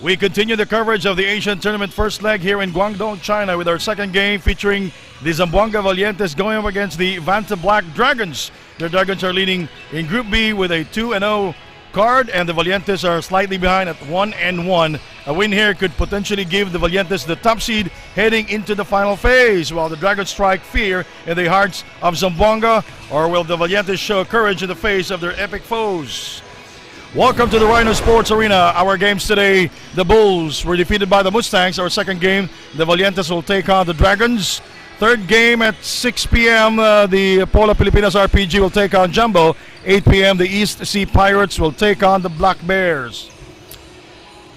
We continue the coverage of the Asian Tournament first leg here in Guangdong, China, with our second game featuring the Zamboanga Valientes going up against the Vantablack Dragons. The Dragons are leading in Group B with a 2-0 card, and the Valientes are slightly behind at 1-1. A win here could potentially give the Valientes the top seed heading into the final phase, while the Dragons strike fear in the hearts of Zamboanga. Or will the Valientes show courage in the face of their epic foes? Welcome to the Rhino Sports Arena. Our games today, the Bulls were defeated by the Mustangs. Our second game, the Valientes will take on the Dragons. Third game at 6 p.m., the Polo Pilipinas RPG will take on Jumbo. 8 p.m., the East Sea Pirates will take on the Black Bears.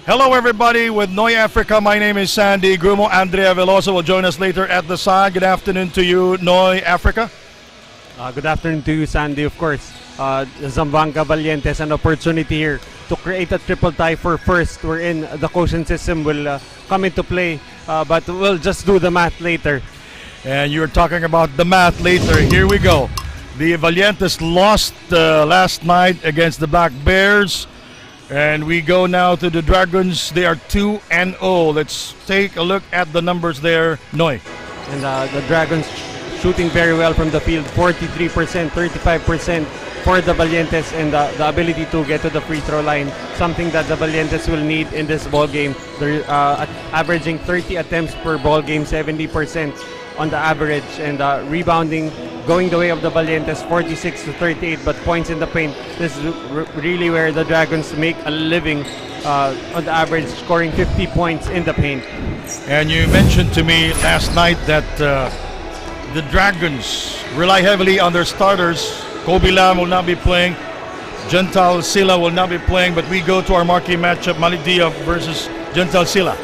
Hello everybody with Noy Africa. My name is Sandy. Grumo Andrea Veloso will join us later at the side. Good afternoon to you, Noy Africa. Good afternoon to you, Sandy, of course. Zamboanga Valientes, an opportunity here to create a triple tie for first, wherein the quotient system will come into play, but we'll just do the math later. And you're talking about the math later. Here we go. The Valientes lost last night against the Black Bears, and we go now to the Dragons. They are 2-0. Let's take a look at the numbers there, Noy. And the Dragons shooting very well from the field, 43%, 35% for the Valientes, and the ability to get to the free throw line, something that the Valientes will need in this ball game. They're averaging 30 attempts per ball game, 70% on the average, and rebounding going the way of the Valientes, 46-38, but points in the paint. This is really where the Dragons make a living on the average, scoring 50 points in the paint. And you mentioned to me last night that the Dragons rely heavily on their starters. Kobe Lam will not be playing. Gental Silla will not be playing, but we go to our marquee matchup, Malik Diab versus Gental Silla.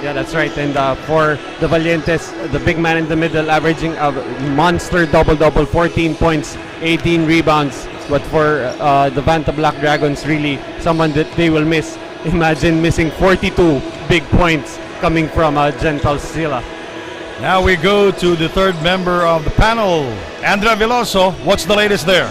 Yeah, that's right. And for the Valientes, the big man in the middle, averaging a monster double-double, 14 points, 18 rebounds. But for the Vantablack Dragons, really someone that they will miss. Imagine missing 42 big points coming from Gental Silla. Now we go to the third member of the panel, Andrea Veloso. What's the latest there?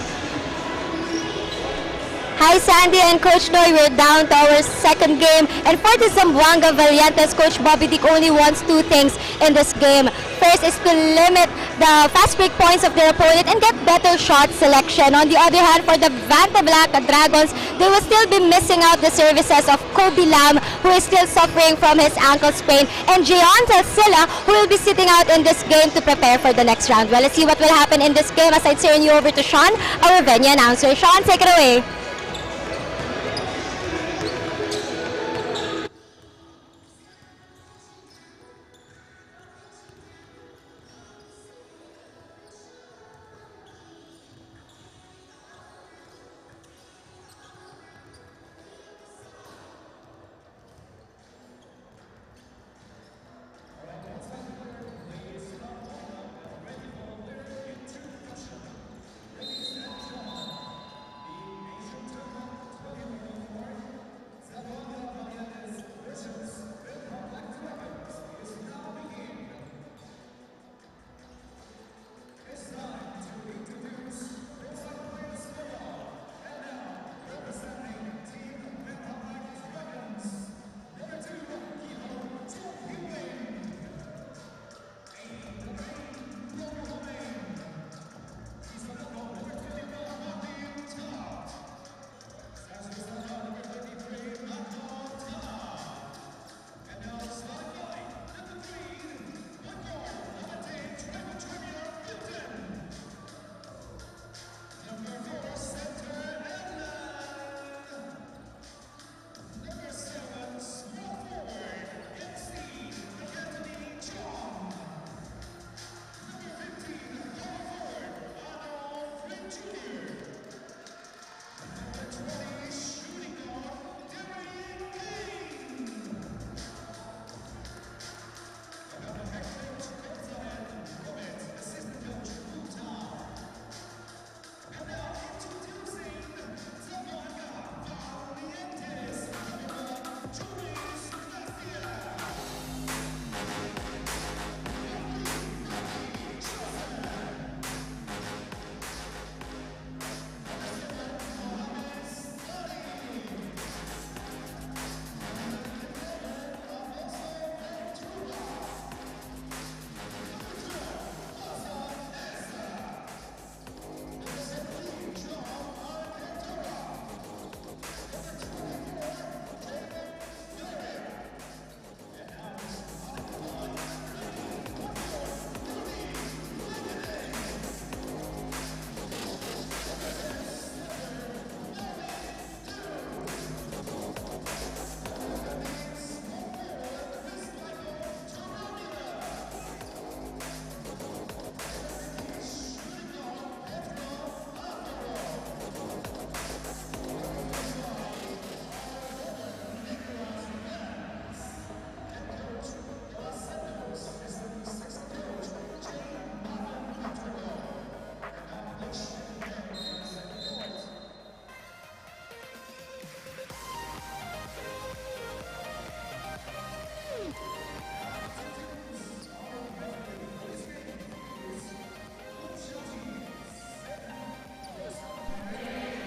Hi Sandy and Coach Noy, we're down to our second game, and for the Zamboanga Valientes, Coach Bobby Dick only wants two things in this game. First is to limit the fast break points of their opponent and get better shot selection. On the other hand, for the Vantablack Dragons, they will still be missing out the services of Kobe Lam, who is still suffering from his ankle sprain, and Gental Silla, who will be sitting out in this game to prepare for the next round. Well, let's see what will happen in this game as I turn you over to Sean, our venue announcer. Sean, take it away.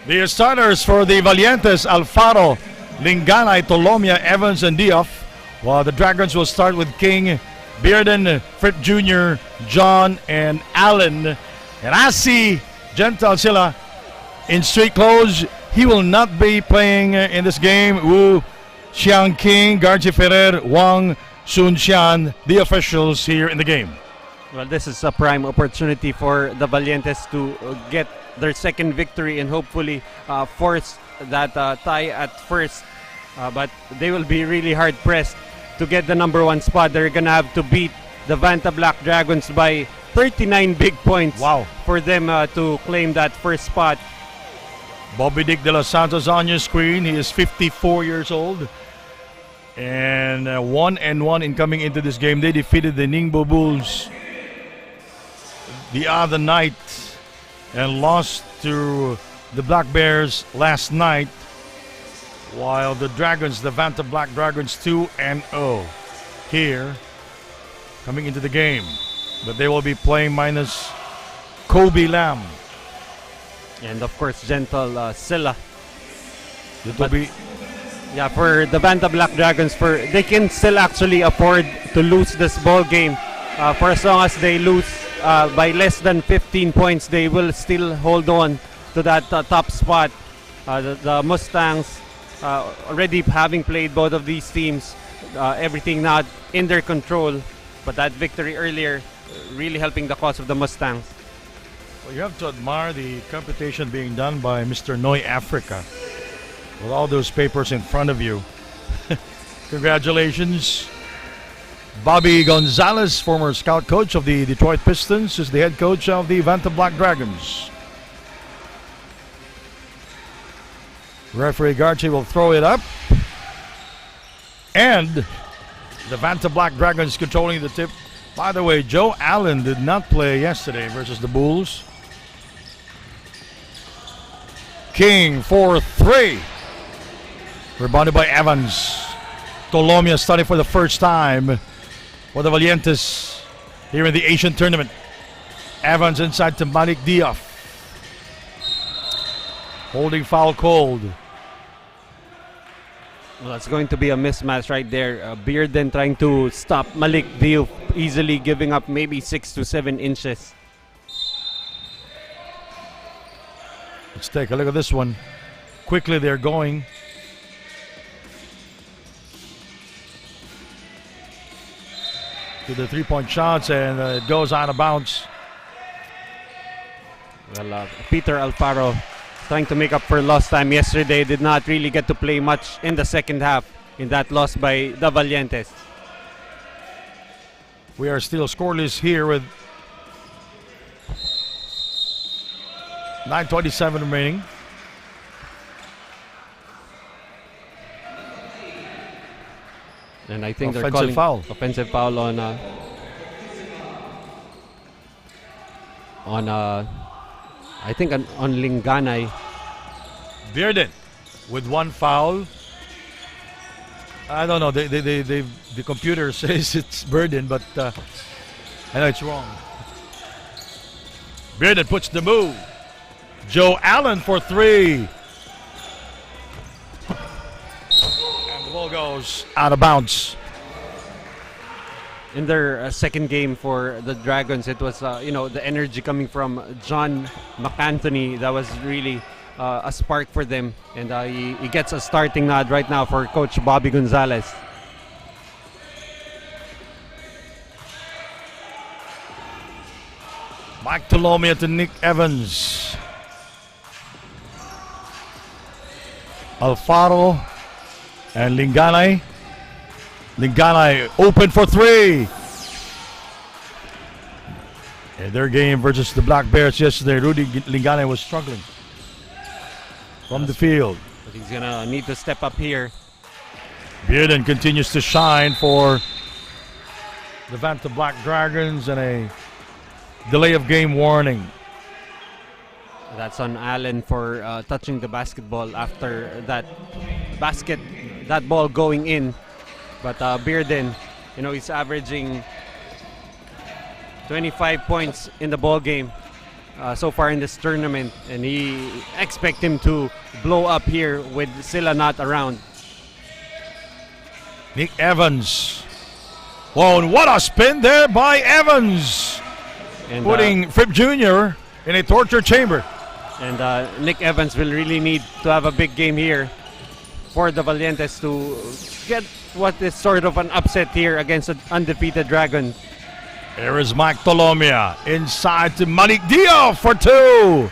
The starters for the Valientes: Alfaro, Linganay, Tolomia, Evans, and Dioff. While the Dragons will start with King, Bearden, Fripp Jr., John, and Allen. And I see Gentle sila in street clothes. He will not be playing in this game. Wu Xiang King, Garji Ferrer, Wang Sun Xian, the officials here in the game. Well, this is a prime opportunity for the Valientes to get their second victory and hopefully force that tie at first. But they will be really hard pressed to get the number 1 spot. They're gonna have to beat the Vantablack Dragons by 39 big points. Wow. For them to claim that first spot. Bobby Dick de los Santos on your screen. He is 54 years old. And 1-1 in coming into this game. They defeated the Ningbo Bulls the other night and lost to the Black Bears last night. While the Dragons, the Vantablack Dragons, 2-0 here coming into the game. But they will be playing minus Kobe Lam. And of course, Gentle Silla. It will be Yeah, for the Vantablack Dragons, they can still actually afford to lose this ball game. For as long as they lose by less than 15 points, they will still hold on to that top spot. The Mustangs, already having played both of these teams, everything not in their control, but that victory earlier really helping the cause of the Mustangs. Well, you have to admire the computation being done by Mr. Noy Africa with all those papers in front of you. Congratulations. Bobby Gonzalez, former scout coach of the Detroit Pistons, is the head coach of the Vantablack Dragons. Referee Garchi will throw it up. And the Vantablack Dragons controlling the tip. By the way, Joe Allen did not play yesterday versus the Bulls. King for 3. Rebounded by Evans. Tolomia starting for the first time for the Valientes here in the Asian tournament. Evans inside to Malik Dioff. Holding foul cold. Well, that's going to be a mismatch right there. Bearden trying to stop Malik Diouf, easily giving up maybe 6 to 7 inches. Let's take a look at this one. Quickly they're going. To the 3-point shots, and it goes out of bounds. Well, Peter Alfaro trying to make up for lost time yesterday. Did not really get to play much in the second half in that loss by the Valientes. We are still scoreless here with 9:27 remaining. And I think they're Offensive calling foul. offensive foul on I think on Linganay. Bearden with 1 foul. I don't know. The computer says it's Bearden, but I know it's wrong. Bearden puts the move. Joe Allen for 3. And the ball goes out of bounds. In their second game for the Dragons, it was the energy coming from John McAnthony that was really a spark for them, and he gets a starting nod right now for Coach Bobby Gonzalez. Mike Tolomia to Nick Evans. Alfaro and Linganay. Linganay open for 3. In their game versus the Black Bears yesterday, Rudy Linganay was struggling from the field. But he's gonna need to step up here. Bearden continues to shine for the Vantablack Dragons, and a delay of game warning. That's on Allen for touching the basketball after that ball going in. But Bearden, he's averaging 25 points in the ball game. so far in this tournament, and he expect him to blow up here with Silla not around. Nick Evans. Whoa, and what a spin there by Evans. And, Putting Fripp Jr. in a torture chamber. And Nick Evans will really need to have a big game here for the Valientes to get what is sort of an upset here against an undefeated Dragon. There is Mike Tolomia inside to Malik Diop for 2.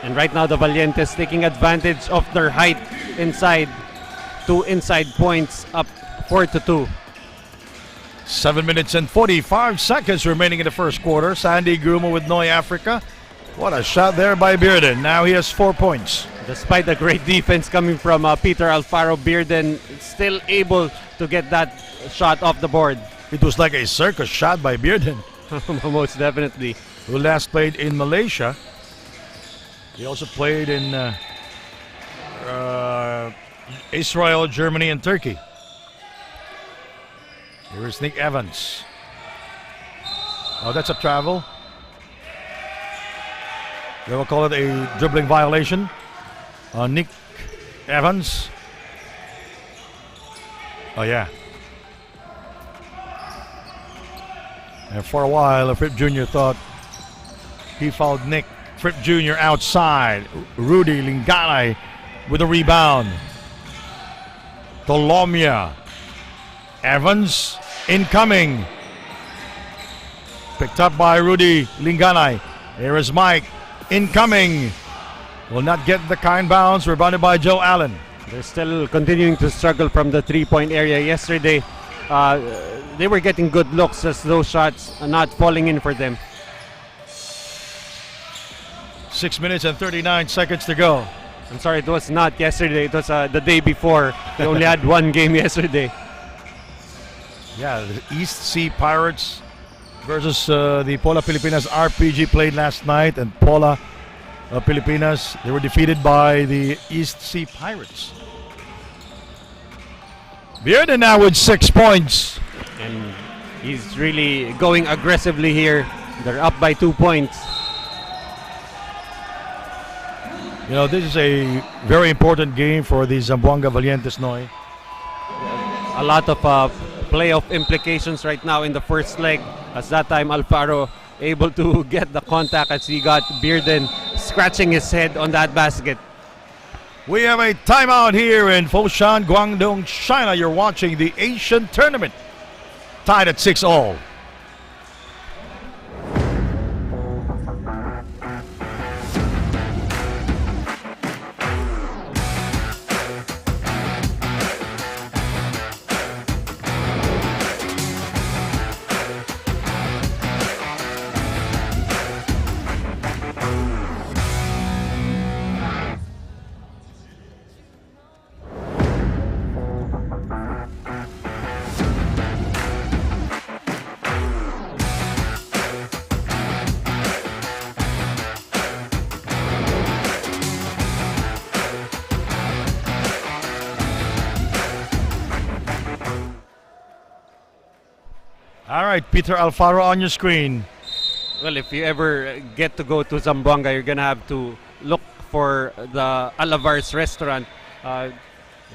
And right now the Valientes taking advantage of their height inside. 2 inside points, up 4-2. 7 minutes and 45 seconds remaining in the first quarter. Sandy Grumo with Noy Africa. What a shot there by Bearden. Now he has 4 points. Despite the great defense coming from Peter Alfaro, Bearden still able to get that shot off the board. It was like a circus shot by Bearden, Most definitely. who last played in Malaysia. He also played in Israel, Germany, and Turkey. Here is Nick Evans. Oh, that's a travel. They will call it a dribbling violation. Nick Evans. Oh, yeah. And for a while, Fripp Jr. thought he fouled Nick. Fripp Jr. outside. Rudy Linganay with a rebound. Tolomia. Evans incoming. Picked up by Rudy Linganay. Here is Mike incoming. Will not get the kind bounce. Rebounded by Joe Allen. They're still continuing to struggle from the three-point area. Yesterday, they were getting good looks as those shots are not falling in for them. 6 minutes and 39 seconds to go. I'm sorry, it was not yesterday. It was the day before. They only had one game yesterday. Yeah, the East Sea Pirates versus the Pola Pilipinas RPG played last night, and Pola Pilipinas, they were defeated by the East Sea Pirates. Bearden now with 6 points. And he's really going aggressively here. They're up by 2 points. You know, this is a very important game for the Zamboanga Valientes, Noy. A lot of playoff implications right now in the first leg. As that time Alfaro able to get the contact as he got Bearden scratching his head on that basket. We have a timeout here in Foshan, Guangdong, China. You're watching the Asian Tournament. Tied at 6-all. All right, Peter Alfaro on your screen. Well, if you ever get to go to Zamboanga, you're gonna have to look for the Alavar's restaurant.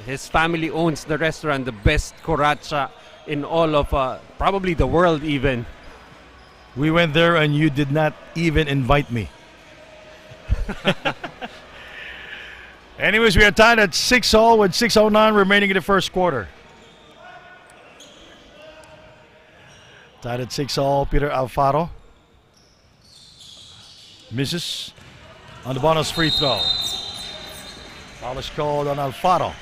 His family owns the restaurant, the best coracha in all of probably the world even. We went there and you did not even invite me. Anyways, we are tied at 6-all with 6:09 remaining in the first quarter. Tied at 6-all, Peter Alfaro misses on the bonus free throw. Foul is called on Alfaro.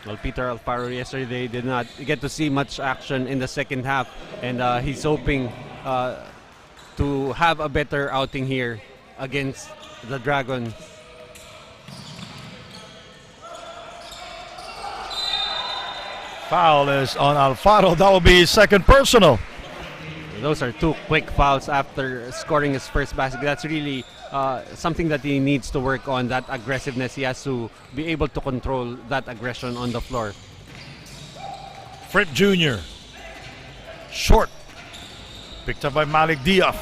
Well, Peter Alfaro yesterday did not get to see much action in the second half, and he's hoping to have a better outing here against the Dragons. Foul is on Alfaro. That will be his second personal. Those are two quick fouls after scoring his first basket. That's really something that he needs to work on, that aggressiveness. He has to be able to control that aggression on the floor. Fripp Jr. Short. Picked up by Malik Diop.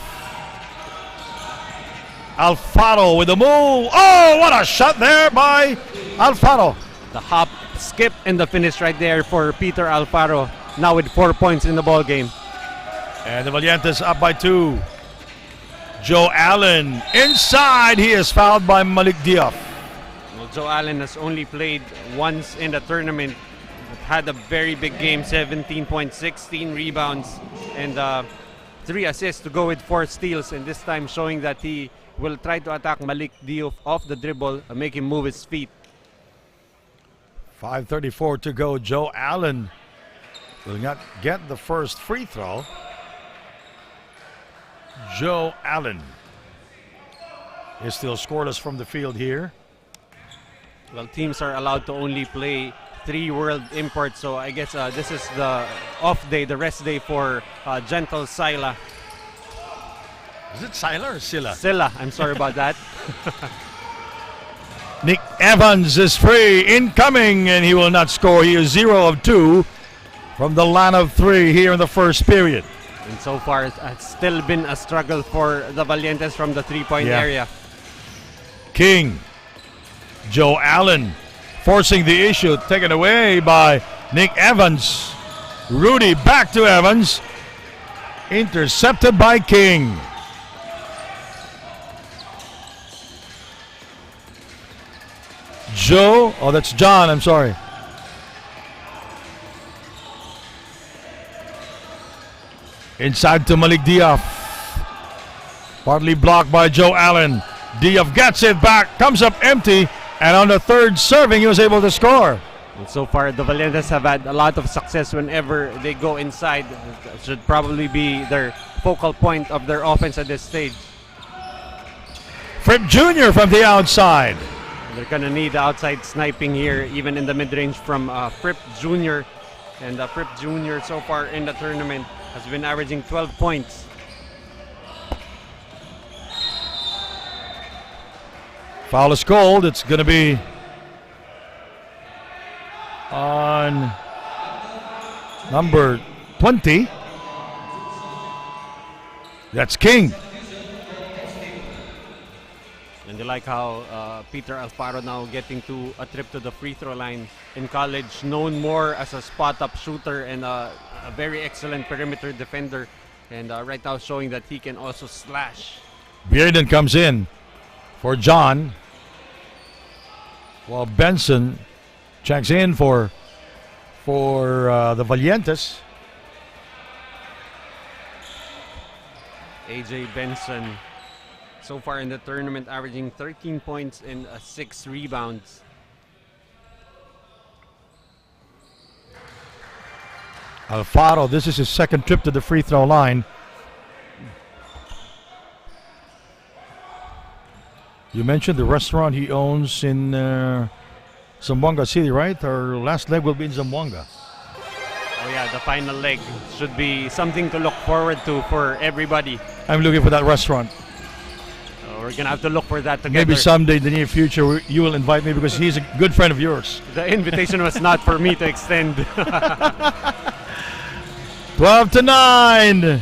Alfaro with the move. Oh, what a shot there by Alfaro. The hop, skip, and the finish right there for Peter Alfaro. Now with 4 points in the ball game. And the Valientes up by 2. Joe Allen inside. He is fouled by Malik Diop. Well, Joe Allen has only played once in the tournament. Had a very big game, 17 points, 16 rebounds, and 3 assists to go with 4 steals. And this time showing that he will try to attack Malik Diop off the dribble and make him move his feet. 5:34 to go. Joe Allen will not get the first free throw. Joe Allen is still scoreless from the field here. Well, teams are allowed to only play 3 world imports, so I guess this is the off day, the rest day for Gentle Sila. Is it Sila or Silla? Silla, I'm sorry about that. Nick Evans is free, incoming, and he will not score. He is 0 of 2 from the line of 3 here in the first period. And so far, it's still been a struggle for the Valientes from the 3-point area. King, Joe Allen forcing the issue, taken away by Nick Evans. Rudy back to Evans, intercepted by King. Joe, oh, that's John, I'm sorry. Inside to Malik Diop. Partly blocked by Joe Allen. Diop gets it back, comes up empty, and on the third serving, he was able to score. And so far, the Valientes have had a lot of success whenever they go inside. It should probably be their focal point of their offense at this stage. Fripp Jr. from the outside. They're going to need outside sniping here, even in the mid-range from Fripp Jr. And Fripp Jr. so far in the tournament has been averaging 12 points. Foul is called. It's going to be on number 20. That's King. And you like how Peter Alfaro now getting to a trip to the free throw line. In college, known more as a spot-up shooter and a very excellent perimeter defender. And right now showing that he can also slash. Bearden comes in for John, while Benson checks in for the Valientes. AJ Benson so far in the tournament averaging 13 points and 6 rebounds. Alfaro, this is his second trip to the free throw line. You mentioned the restaurant he owns in Zamboanga City, right? Our last leg will be in Zamboanga. Oh yeah, the final leg should be something to look forward to for everybody. I'm looking for that restaurant. We're gonna have to look for that together. Maybe someday in the near future you will invite me because he's a good friend of yours. The invitation was not for me to extend. 12-9.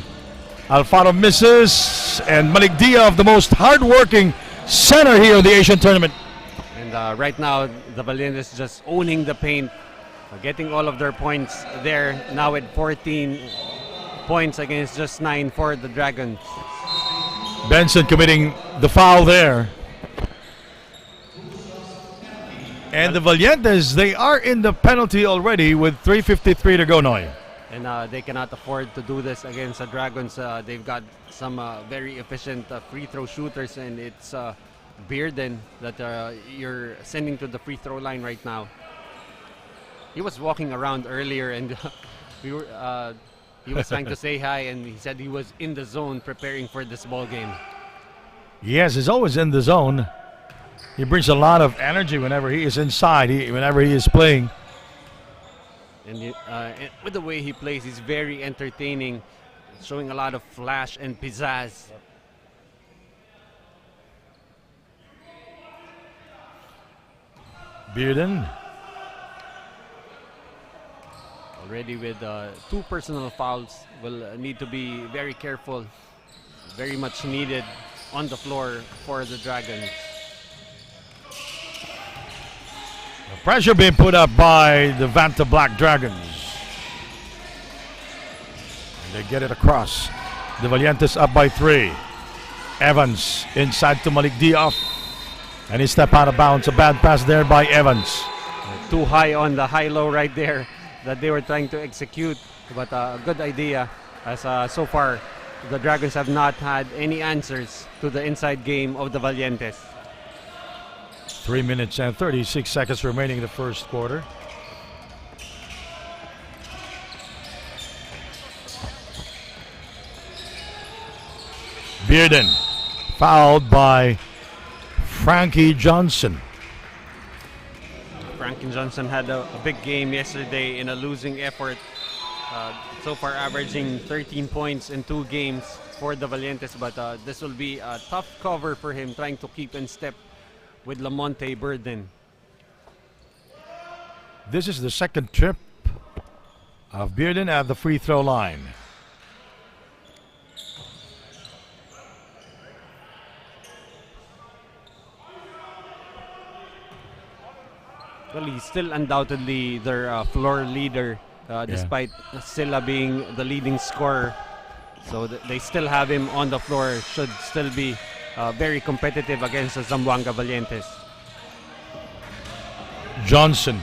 Alfaro misses, and Malik Diop, the most hardworking center here in the Asian tournament. And right now, the Valientes just owning the paint, getting all of their points there. Now with 14 points against just 9 for the Dragons. Benson committing the foul there. And the Valientes, they are in the penalty already with 3:53 to go, Noy. And they cannot afford to do this against the Dragons. They've got some very efficient free throw shooters, and it's Bearden that you're sending to the free throw line right now. He was walking around earlier, and he was trying to say hi, and he said he was in the zone preparing for this ball game. Yes, he's always in the zone. He brings a lot of energy whenever he is inside, whenever he is playing. And with the way he plays, he's very entertaining, showing a lot of flash and pizzazz. Bearden. Already with 2 personal fouls, will need to be very careful. Very much needed on the floor for the Dragons. Pressure being put up by the Vantablack Dragons. And they get it across. The Valientes up by 3. Evans inside to Malik Diop. And he stepped out of bounds. A bad pass there by Evans. Too high on the high-low right there that they were trying to execute. But a good idea, as so far the Dragons have not had any answers to the inside game of the Valientes. 3 minutes and 36 seconds remaining in the first quarter. Bearden fouled by Frankie Johnson. Frankie Johnson had a big game yesterday in a losing effort. So far averaging 13 points in 2 games for the Valientes, but this will be a tough cover for him, trying to keep in step with Lamonte Burden. This is the second trip of Bearden at the free throw line. Well, he's still undoubtedly their floor leader, despite Silla being the leading scorer. So they still have him on the floor, should still be very competitive against the Zamboanga Valientes. Johnson.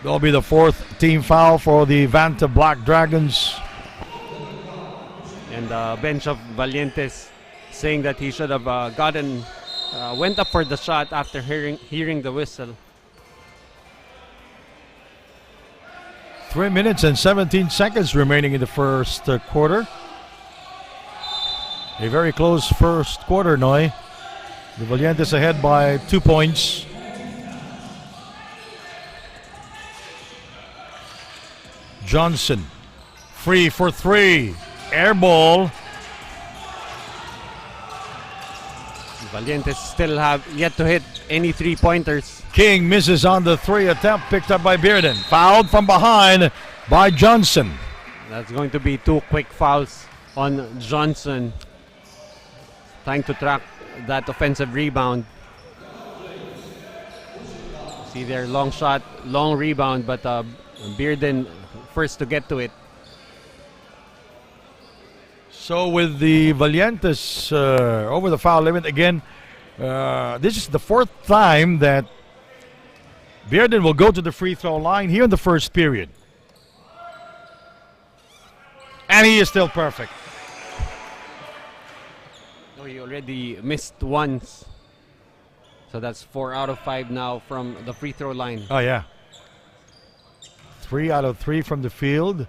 That'll be the 4th team foul for the Vantablack Dragons. And the bench of Valientes saying that he should have went up for the shot after hearing the whistle. 3 minutes and 17 seconds remaining in the first quarter. A very close first quarter, Noy. The Valientes ahead by 2 points. Johnson, free for 3. Air ball. Valientes still have yet to hit any 3-pointers. King misses on the 3 attempt, picked up by Bearden. Fouled from behind by Johnson. That's going to be 2 quick fouls on Johnson, trying to track that offensive rebound. See there, long shot, long rebound, but Bearden first to get to it. So with the Valientes over the foul limit again, this is the 4th time that Bearden will go to the free throw line here in the first period. And he is still perfect. Oh, he already missed once. So that's 4 out of 5 now from the free throw line. Oh, yeah. 3 out of 3 from the field.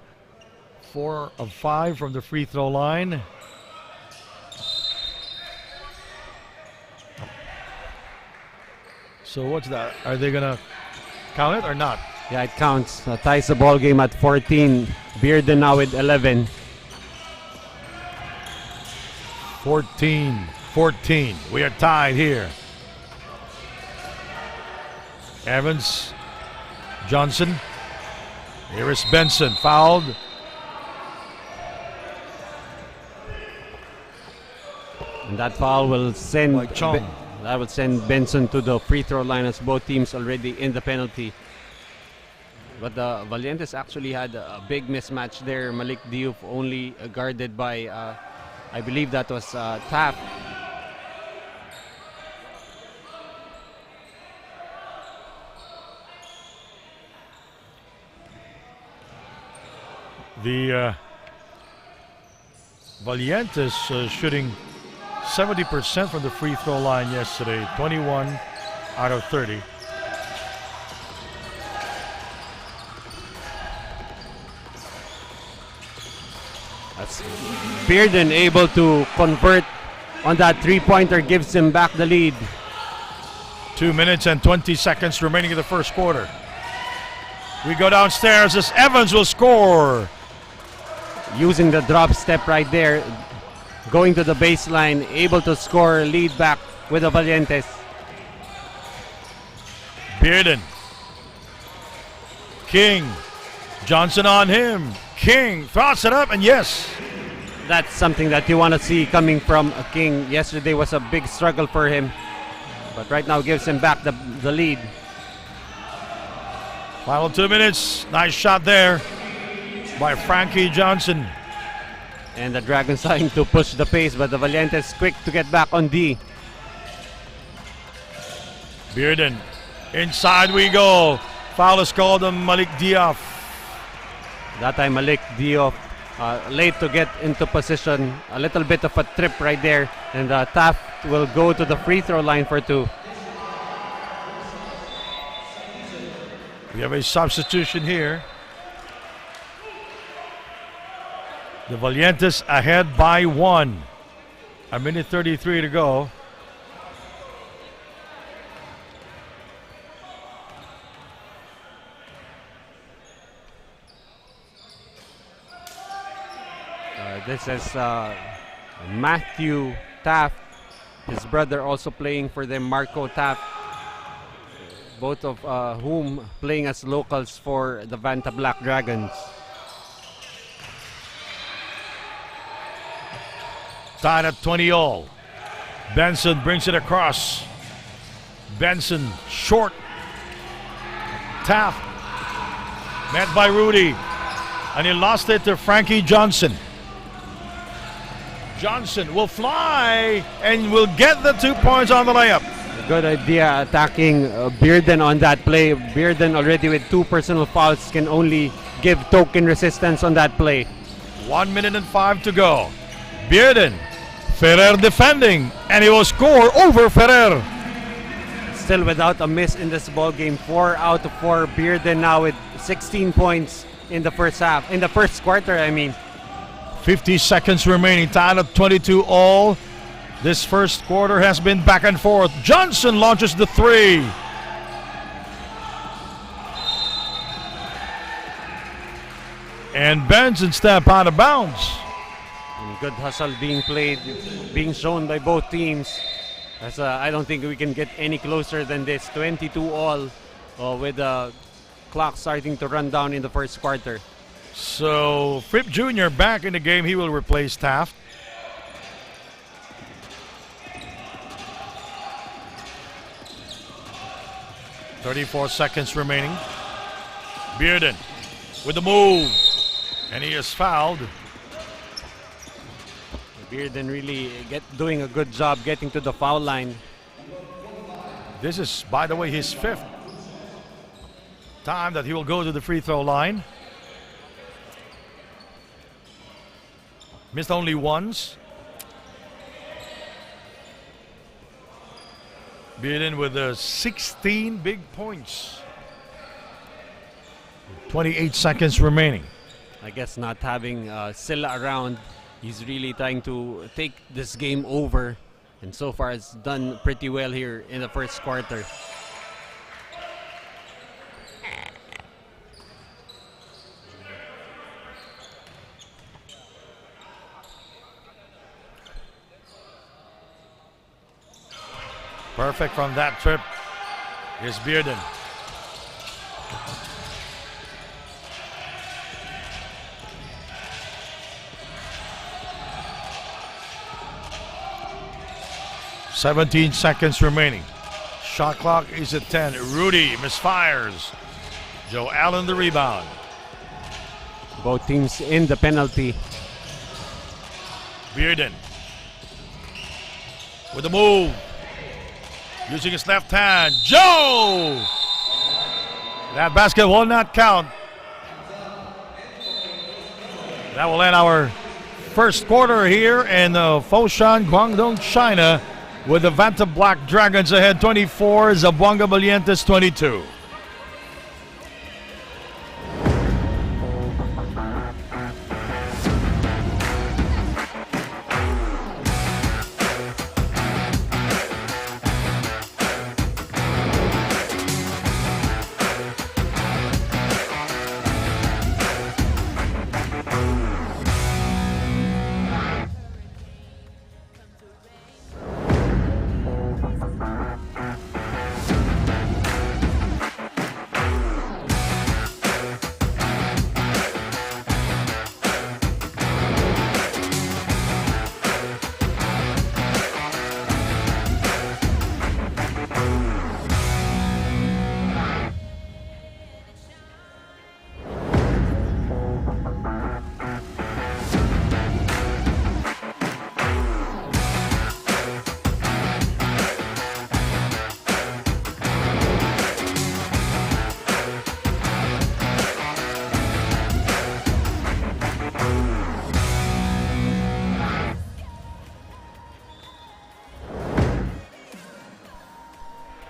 4 of 5 from the free throw line. So what's that? Are they going to count it or not? Yeah, it counts. Ties the ball game at 14. Bearden now with 11. 14-14. We are tied here. Evans. Johnson. Here is Benson. Fouled. And that foul will send that will send Benson to the free throw line, as both teams already in the penalty. But the Valientes actually had a big mismatch there. Malik Diop only guarded by, I believe that was Taft. The Valientes shooting 70% from the free throw line yesterday, 21 out of 30. That's Bearden able to convert on that 3-pointer, gives him back the lead. 2 minutes and 20 seconds remaining in the first quarter. We go downstairs as Evans will score. Using the drop step right there, going to the baseline, able to score, lead back with the Valientes. Bearden. King. Johnson on him. King throws it up, and yes. That's something that you want to see coming from a King. Yesterday was a big struggle for him, but right now gives him back the lead. Final 2 minutes. Nice shot there by Frankie Johnson. And the Dragons trying to push the pace, but the Valientes quick to get back on D. Bearden. Inside we go. Foul is called on Malik Diop. That time Malik Diop late to get into position. A little bit of a trip right there. And Taft will go to the free throw line for 2. We have a substitution here. The Valientes ahead by 1. A minute 33 to go. This is Matthew Taft, his brother also playing for them, Marco Taft, both of whom playing as locals for the Vantablack Dragons. Tied at 20 all. Benson brings it across. Benson short. Taft met by Rudy, and he lost it to Frankie Johnson. Johnson will fly and will get the 2 points on the layup. Good idea attacking Bearden on that play. Bearden already with 2 personal fouls can only give token resistance on that play. 1 minute and 5 to go. Bearden, Ferrer defending, and he will score over Ferrer. Still without a miss in this ball game. 4 out of 4. Bearden now with 16 points in the first half. In the first quarter, I mean. 50 seconds remaining. Tied at 22 all. This first quarter has been back and forth. Johnson launches the 3. And Benson step out of bounds. And good hustle being played, being shown by both teams. I don't think we can get any closer than this. 22 all with the clock starting to run down in the first quarter. So Fripp Jr. back in the game. He will replace Taft. .34 seconds remaining. Bearden with the move, and he is fouled. Bearden really doing a good job getting to the foul line. This is, by the way, his 5th time that he will go to the free throw line. Missed only once. Bearden with 16 big points. 28 seconds remaining. I guess not having Silla around, he's really trying to take this game over. And so far it's done pretty well here in the first quarter. Perfect from that trip is Bearden. .17 seconds remaining. Shot clock is at 10. Rudy misfires. Joe Allen the rebound. Both teams in the penalty. Bearden with the move. Using his left hand. Joe! That basket will not count. That will end our first quarter here in Foshan, Guangdong, China, with the Vantablack Dragons ahead 24, Zamboanga Valientes 22.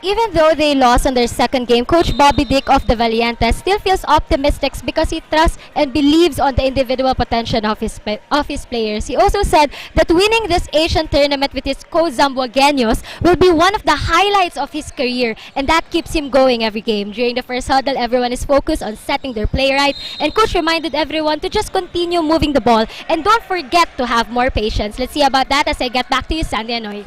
even though they lost on their second game, Coach Bobby Dick of the Valientes still feels optimistic because he trusts and believes on the individual potential of his players. He also said that winning this Asian tournament with his co-Zamboangueños will be one of the highlights of his career, and that keeps him going every game. During the first huddle, everyone is focused on setting their play right, and Coach reminded everyone to just continue moving the ball and don't forget to have more patience. Let's see about that as I get back to you, Sandy and Noy.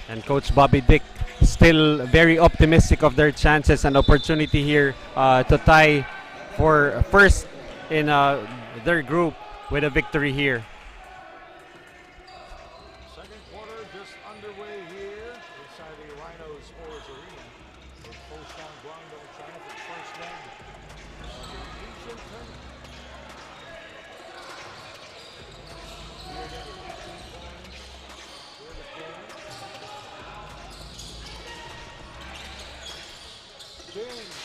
And Coach Bobby Dick still very optimistic of their chances and opportunity here to tie for first in their group with a victory here. Second quarter just underway here inside the Rhino Sports Arena in Foshan, Guangdong, China for the first leg of the Asian tournament. Here again with 18 points for the game. James.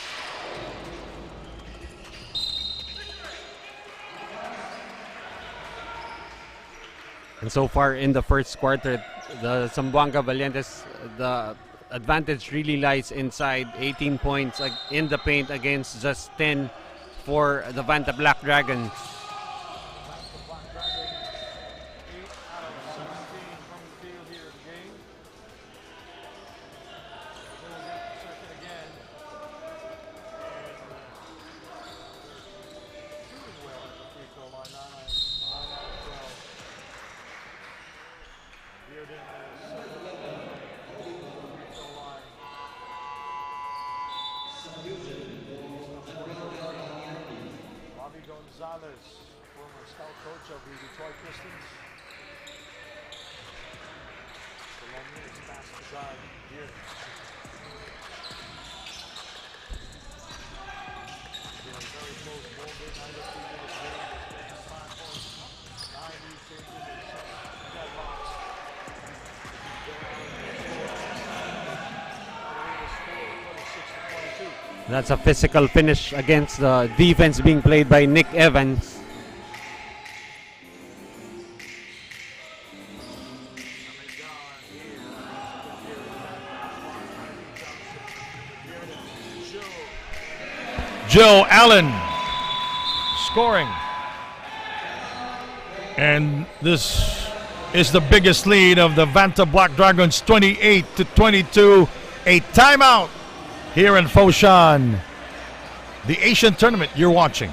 And so far in the first quarter, the Zamboanga Valientes, the advantage really lies inside. 18 points in the paint against just 10 for the Vantablack Dragons. Vantablack Dragons, 8 out of 17 from the field here in the game. We'll get the second again. Shooting well at the free throw line, 9 out of 12. Bearden is free throw line. Bobby Gonzalez, former scout coach of the Detroit Pistons. Colombia is passed to God here. Been a very close ball game. 9 to 3 minutes game. There's been 5 points. 9 new changes in that box. That's a physical finish against the defense being played by Nick Evans. Joe Allen scoring. And this is the biggest lead of the Vantablack Dragons, 28-22. A timeout here in Foshan. The Asian tournament you're watching.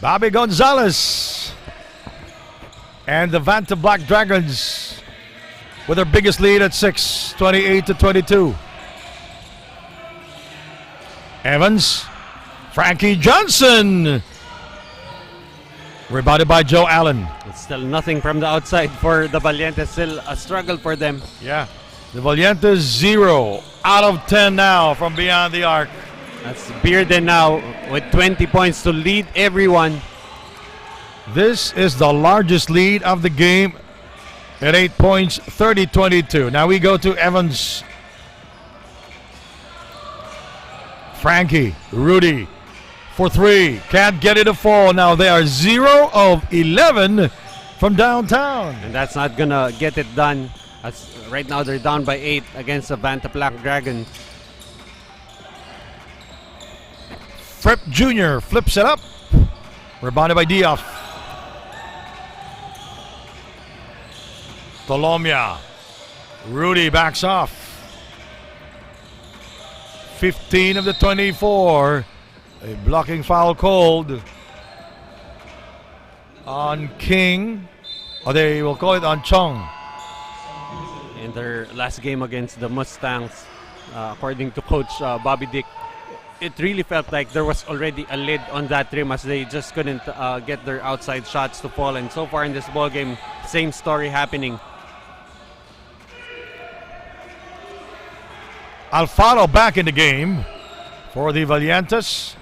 Bobby Gonzalez and the Vantablack Dragons with their biggest lead at 6, 28-22. Evans, Frankie Johnson, rebounded by Joe Allen. It's still nothing from the outside for the Valientes, still a struggle for them. Yeah, the Valientes 0 out of 10 now from beyond the arc. That's Bearden now with 20 points to lead everyone. This is the largest lead of the game at 8 points, 30-22. Now we go to Evans. Frankie, Rudy for 3. Can't get it to fall. Now they are 0 of 11 from downtown. And that's not going to get it done. As right now they're down by 8 against the Vantablack Dragons. Fripp Jr. flips it up. Rebounded by Diaz. Colombia Rudy backs off. 15 of the 24. A blocking foul called on King. Or they will call it on Chong. In their last game against the Mustangs, according to Coach Bobby Dick, it really felt like there was already a lid on that rim as they just couldn't get their outside shots to fall. And so far in this ball game, same story happening. Alfaro back in the game for the Valientes.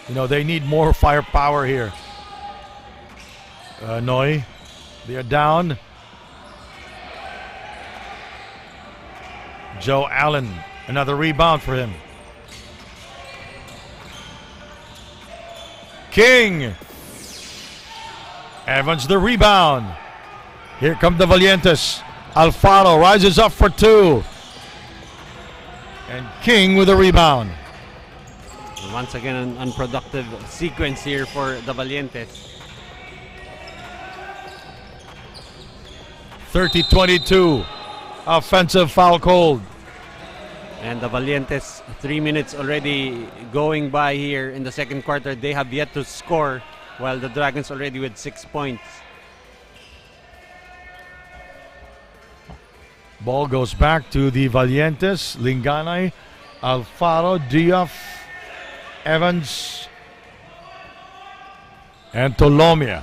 You know, they need more firepower here. Noy, they are down. Joe Allen, another rebound for him. King. Evans the rebound. Here come the Valientes. Alfaro rises up for two. And King with a rebound. Once again, an unproductive sequence here for the Valientes. 30-22. Offensive foul called. And the Valientes, 3 minutes already going by here in the second quarter. They have yet to score, while the Dragons already with 6 points. Ball goes back to the Valientes. Linganay, Alfaro, Diaz, Evans, and Tolomia.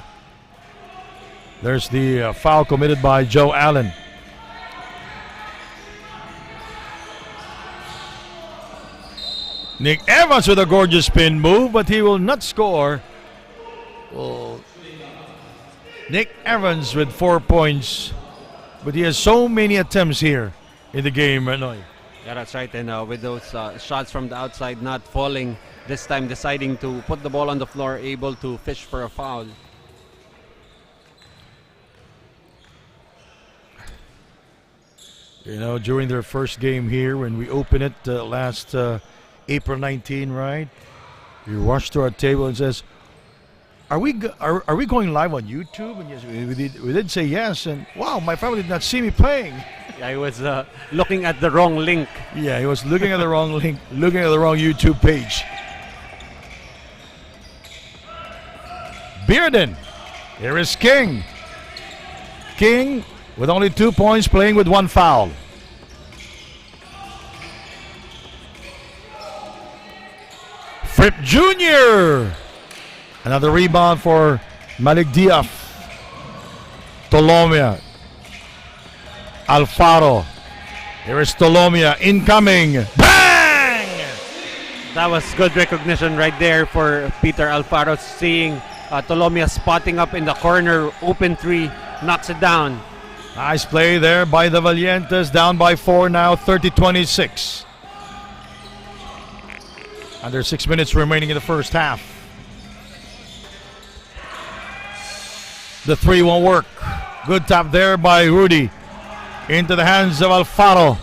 There's the foul committed by Joe Allen. Nick Evans with a gorgeous spin move, but he will not score. Well, Nick Evans with 4 points, but he has so many attempts here in the game. Yeah, that's right. And with those shots from the outside not falling, this time deciding to put the ball on the floor, able to fish for a foul. You know, during their first game here, when we opened it last April 19, right? He rushed to our table and says, are we going live on YouTube? And yes, we did say yes. And wow, my family did not see me playing. Yeah, I was looking at the wrong link. Yeah, he was looking at the wrong link, looking at the wrong YouTube page. Bearden. Here is King. King with only 2 points, playing with 1 foul. Fripp Jr. Another rebound for Malik Diaz. Tolomia. Alfaro. Here is Tolomia incoming. Bang! That was good recognition right there for Peter Alfaro, seeing Tolomia spotting up in the corner, open three, knocks it down. Nice play there by the Valientes, down by 4 now, 30-26. Under 6 minutes remaining in the first half. The three won't work. Good tap there by Rudy. Into the hands of Alfaro.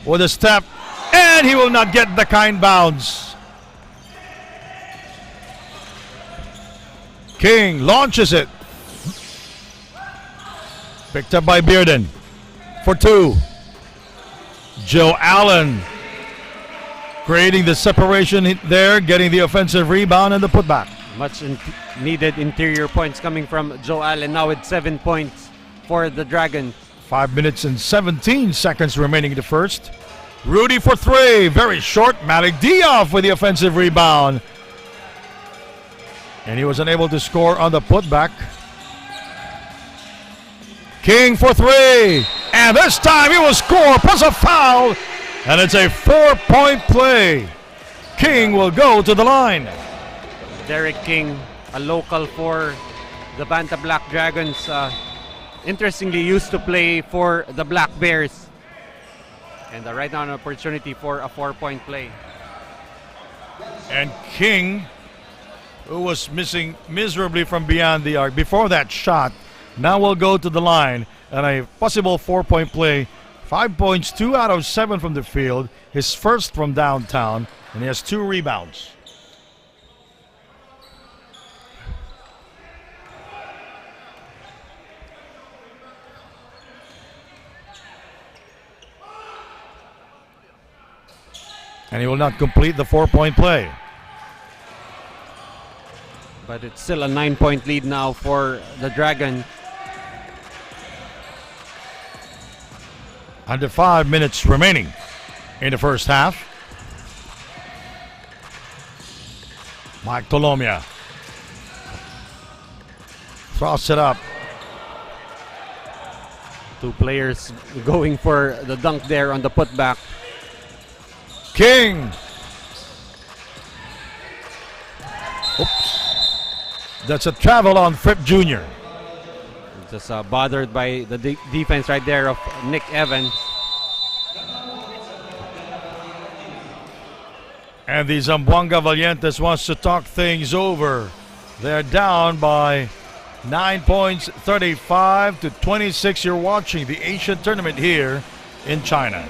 With a step, and he will not get the kind bounce. King launches it. Picked up by Bearden for 2. Joe Allen creating the separation there, getting the offensive rebound and the putback. Much needed interior points coming from Joe Allen, now with 7 points for the Dragons. 5 minutes and 17 seconds remaining in the first. Rudy for 3, very short. Malik Diaz with the offensive rebound. And he was unable to score on the putback. King for 3, and this time he will score, plus a foul, and it's a 4-point play. King will go to the line. Derek King, a local for the Vantablack Dragons, interestingly used to play for the Black Bears. And right now an opportunity for a 4-point play. And King, who was missing miserably from beyond the arc before that shot, now will go to the line and a possible 4-point play. 5 points, 2 out of 7 from the field. His first from downtown, and he has 2 rebounds. And he will not complete the 4-point play. But it's still a 9-point lead now for the Dragon. Under 5 minutes remaining in the first half. Mike Tolomia throws it up. Two players going for the dunk there on the putback. King. Oops. That's a travel on Fripp Jr. Just bothered by the defense right there of Nick Evans. And the Zamboanga Valientes wants to talk things over. They're down by 9 points, 35 to 26. You're watching the Asian tournament here in China.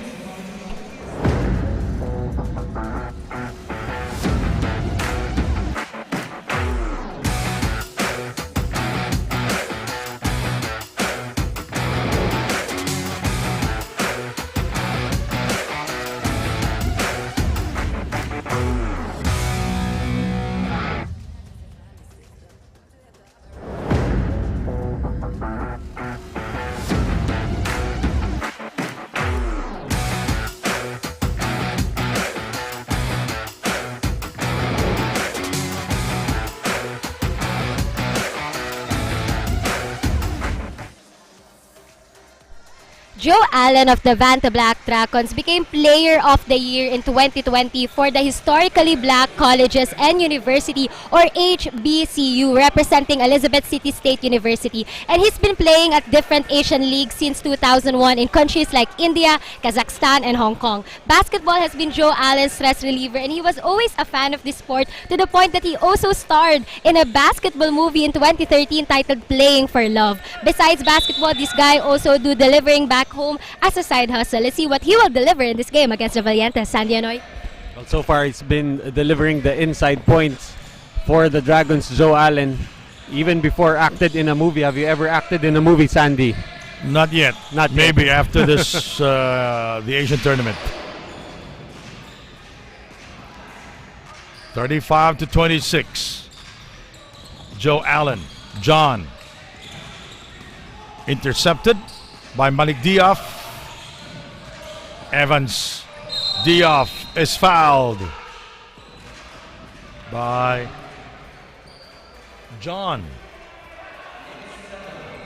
Joe Allen of the Vantablack Dragons became Player of the Year in 2020 for the Historically Black Colleges and University, or HBCU, representing Elizabeth City State University. And he's been playing at different Asian leagues since 2001 in countries like India, Kazakhstan, and Hong Kong. Basketball has been Joe Allen's stress reliever, and he was always a fan of this sport to the point that he also starred in a basketball movie in 2013 titled Playing for Love. Besides basketball, this guy also do delivering back home as a side hustle. Let's see what he will deliver in this game against the Valientes. Sandy Anoy. Well, so far it's been delivering the inside points for the Dragons, Joe Allen. Even before acted in a movie. Have you ever acted in a movie, Sandy? Not yet. Not yet. Maybe after this, the Asian tournament. 35 to 26. Joe Allen. John. Intercepted by Malik Diaf. Evans. Diaf is fouled by John.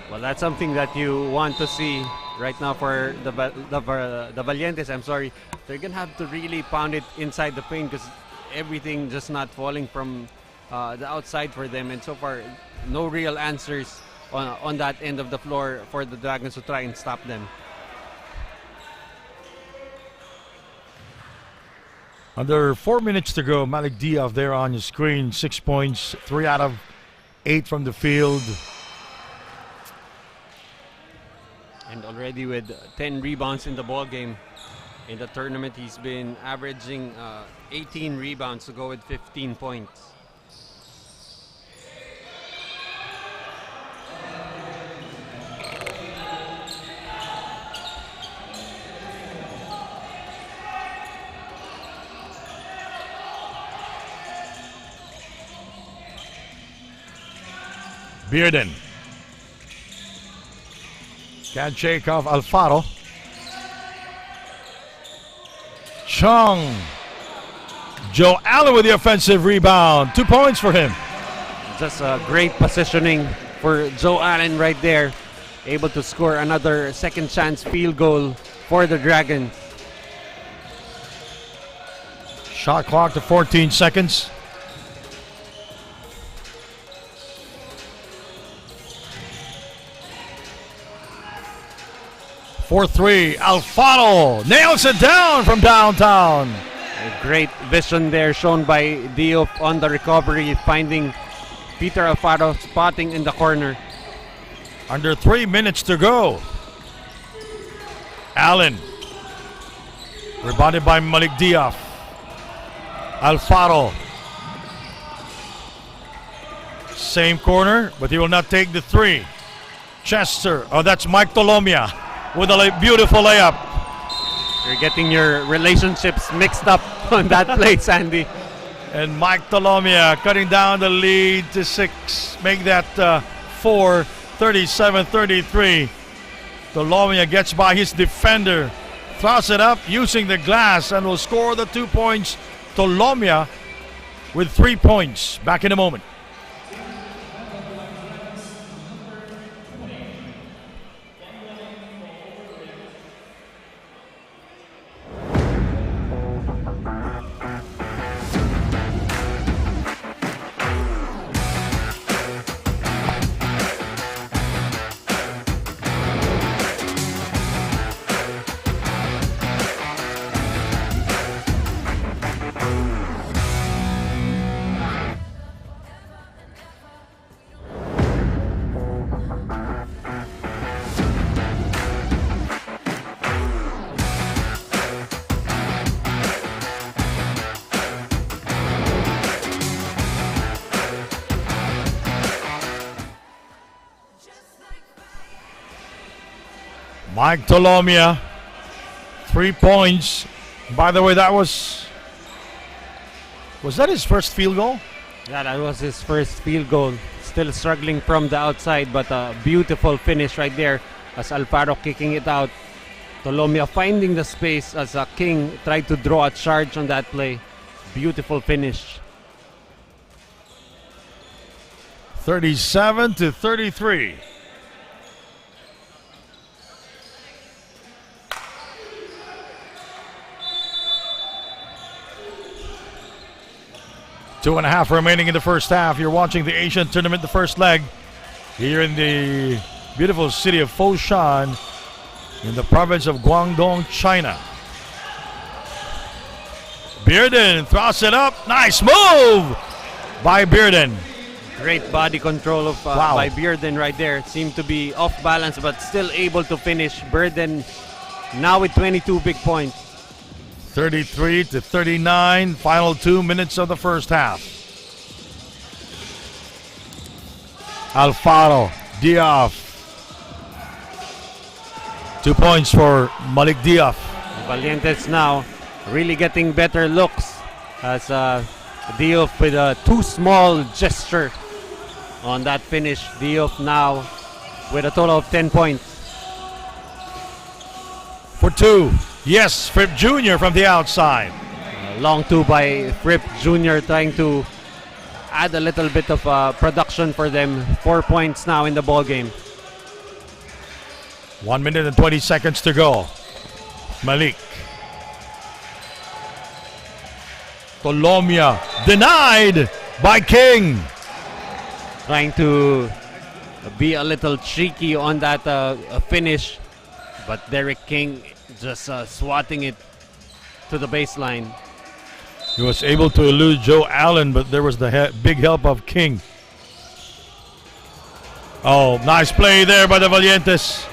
Well, that's something that you want to see right now for the Valientes. I'm sorry. They're going to have to really pound it inside the paint because everything just not falling from the outside for them. And so far, no real answers on that end of the floor for the Dragons to try and stop them. Under 4 minutes to go, Malik Diaf there on your screen. 6 points, 3 out of 8 from the field. And already with 10 rebounds in the ball game. In the tournament, he's been averaging 18 rebounds to go with 15 points. Bearden. Can't shake off Alfaro. Chung. Joe Allen with the offensive rebound. 2 points for him. Just a great positioning for Joe Allen right there. Able to score another second chance field goal for the Dragons. Shot clock to 14 seconds. For 3, Alfaro nails it down from downtown. A great vision there shown by Diop on the recovery, finding Peter Alfaro spotting in the corner. Under 3 minutes to go. Allen. Rebounded by Malik Diaf. Alfaro. Same corner, but he will not take the 3. Chester. Oh, that's Mike Tolomia with a beautiful layup. You're getting your relationships mixed up on that play, Sandy. And Mike Tolomia cutting down the lead to 6. Make that 4, 37-33. Tolomia gets by his defender. Throws it up using the glass and will score the 2 points. Tolomia with 3 points. Back in a moment. Mike Tolomia, 3 points. By the way, that was that his first field goal? Yeah, that was his first field goal. Still struggling from the outside, but a beautiful finish right there as Alfaro kicking it out. Tolomia finding the space as King tried to draw a charge on that play. Beautiful finish. 37-33. Two and a half remaining in the first half. You're watching the Asian Tournament, the first leg, here in the beautiful city of Foshan in the province of Guangdong, China. Bearden throws it up. Nice move by Bearden. Great body control of by Bearden right there. Seemed to be off balance but still able to finish. Bearden now with 22 big points. 33-39, final 2 minutes of the first half. Alfaro Diaf. 2 points for Malik Diaf. Valientes now really getting better looks as Diaf with a too small gesture on that finish. Diaf now with a total of 10 points. For 2. Yes, Fripp Jr. from the outside. Long 2 by Fripp Jr. trying to add a little bit of production for them. 4 points now in the ball game. 1 minute and 20 seconds to go. Malik. Tolomia denied by King. Trying to be a little cheeky on that finish, but Derek King just swatting it to the baseline. He was able to elude Joe Allen, but there was the big help of King. Oh, nice play there by the Valientes.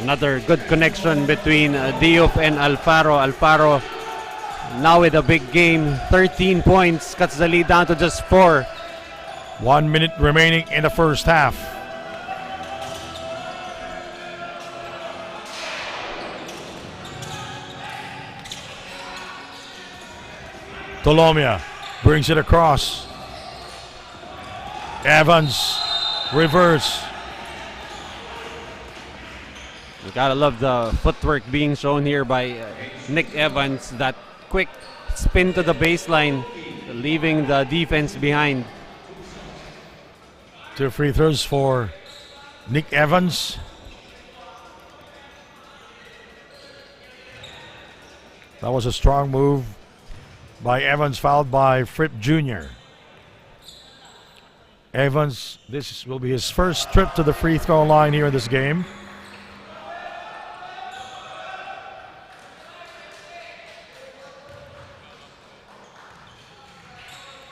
Another good connection between Diop and Alfaro. Alfaro now with a big game. 13 points, cuts the lead down to just 4. 1 minute remaining in the first half. Tolomia brings it across. Evans, reverse. You gotta love the footwork being shown here by Nick Evans. That quick spin to the baseline, leaving the defense behind. 2 free throws for Nick Evans. That was a strong move by Evans, fouled by Fripp Jr. Evans, this will be his first trip to the free throw line here in this game.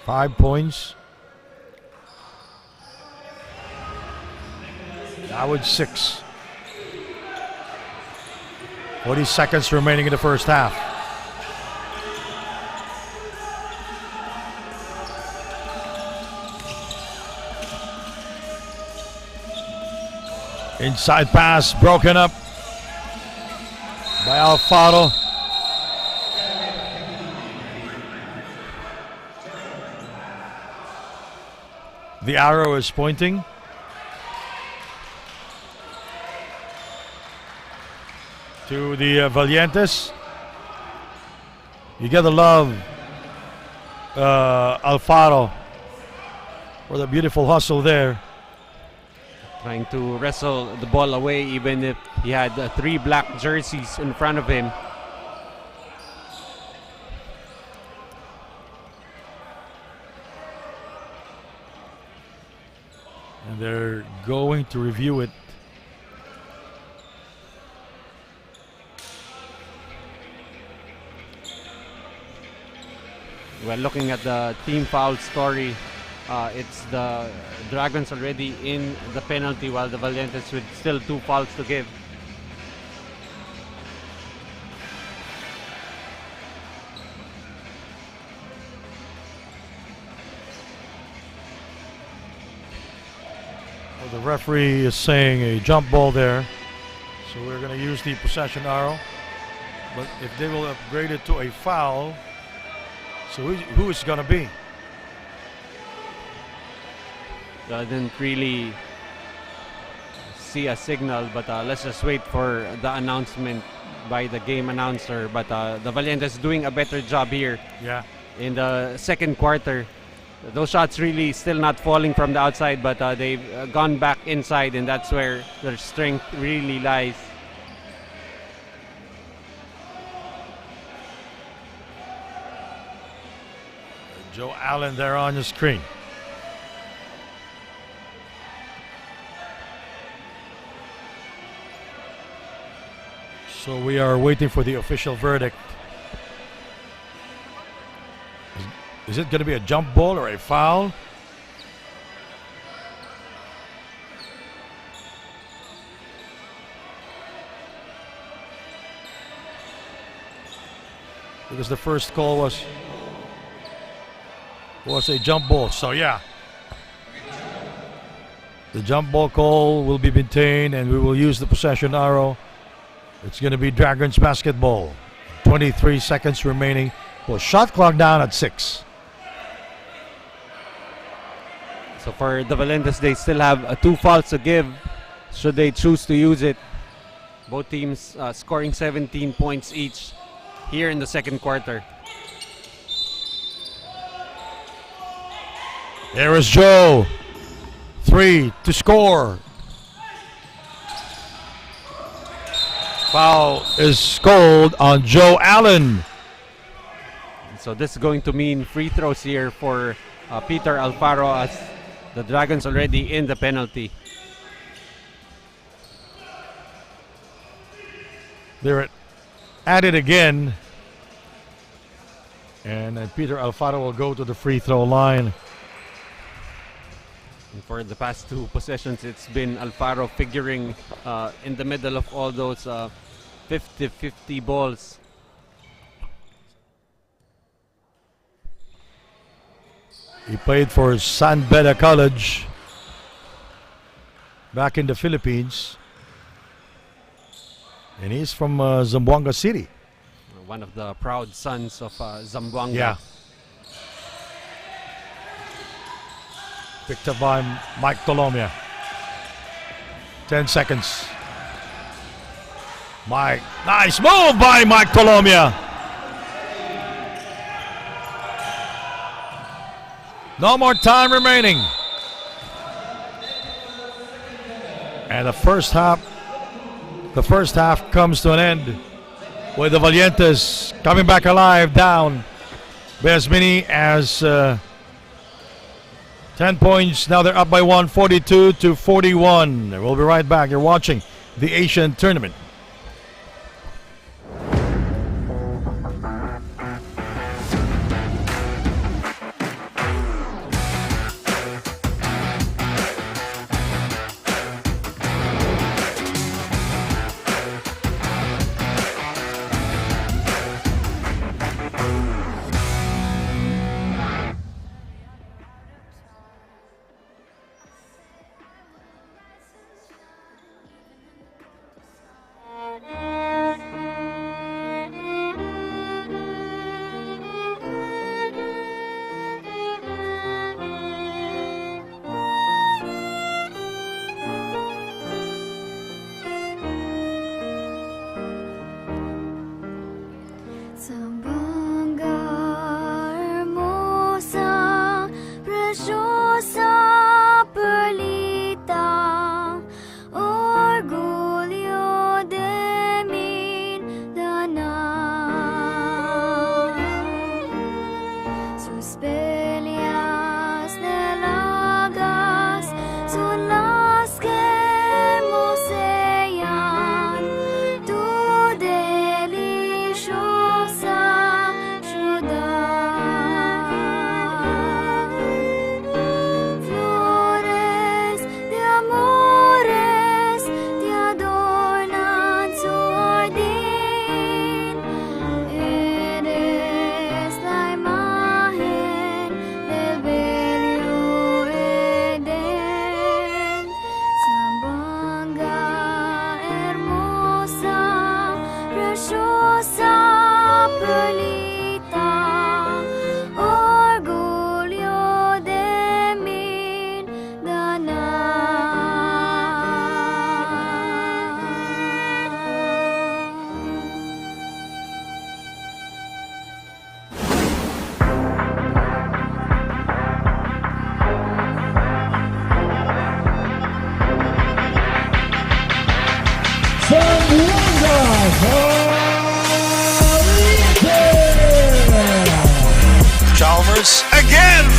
Five points. Now with 6. 40 seconds remaining in the first half. Inside pass broken up by Alfaro. The arrow is pointing. To the Valientes. You gotta love Alfaro for the beautiful hustle there. Trying to wrestle the ball away even if he had 3 black jerseys in front of him. And they're going to review it. Well, looking at the team foul story, it's the Dragons already in the penalty while the Valientes with still 2 fouls to give. Well, the referee is saying a jump ball there. So we're going to use the possession arrow. But if they will upgrade it to a foul, so who is going to be? I didn't really see a signal, but let's just wait for the announcement by the game announcer. But the Valientes doing a better job here. Yeah. In the second quarter. Those shots really still not falling from the outside, but they've gone back inside, and that's where their strength really lies. Joe Allen there on the screen. So we are waiting for the official verdict. Is it going to be a jump ball or a foul? Because the first call was a jump ball. So yeah, the jump ball call will be maintained, and we will use the possession arrow. It's going to be Dragons basketball. 23 seconds remaining. Well, shot clock down at 6. So for the Valientes, they still have 2 fouls to give should they choose to use it. Both teams scoring 17 points each here in the second quarter. There is Joe. 3 to score. Foul is called on Joe Allen. So this is going to mean free throws here for Peter Alfaro, as the Dragons already in the penalty. They're at it again. And Peter Alfaro will go to the free throw line. And for the past 2 possessions, it's been Alfaro figuring in the middle of all those 50-50 balls. He played for San Beda College back in the Philippines. And he's from Zamboanga City. One of the proud sons of Zamboanga. Yeah. Picked up by Mike Tolomia. 10 seconds. Mike. Nice move by Mike Tolomia. No more time remaining. And the first half comes to an end with the Valientes coming back alive, down by as many as 10 points. Now they're up by 1, 42-41. We'll be right back. You're watching the Asian Tournament.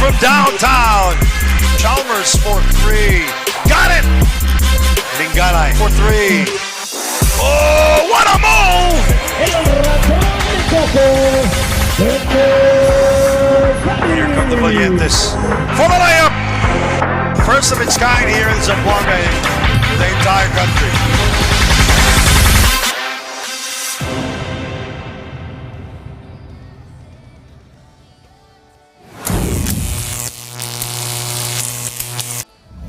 from downtown. Chalmers for 3. Got it! Linganay for 3. Oh, what a move! Here come the Valientes for the layup. First of its kind here in Zamboanga in the entire country.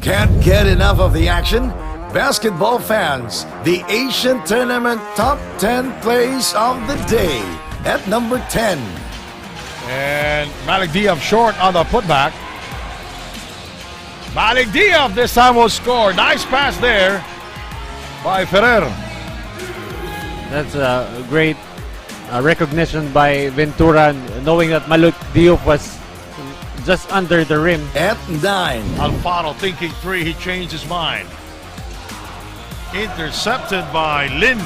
Can't get enough of the action? Basketball fans, the Asian Tournament Top 10 Plays of the Day at number 10. And Malik Diab short on the putback. Malik Diab this time will score. Nice pass there by Ferrer. That's a great recognition by Ventura, knowing that Malik Diop was just under the rim. At 9. Alfaro thinking 3, he changed his mind. Intercepted by Lin.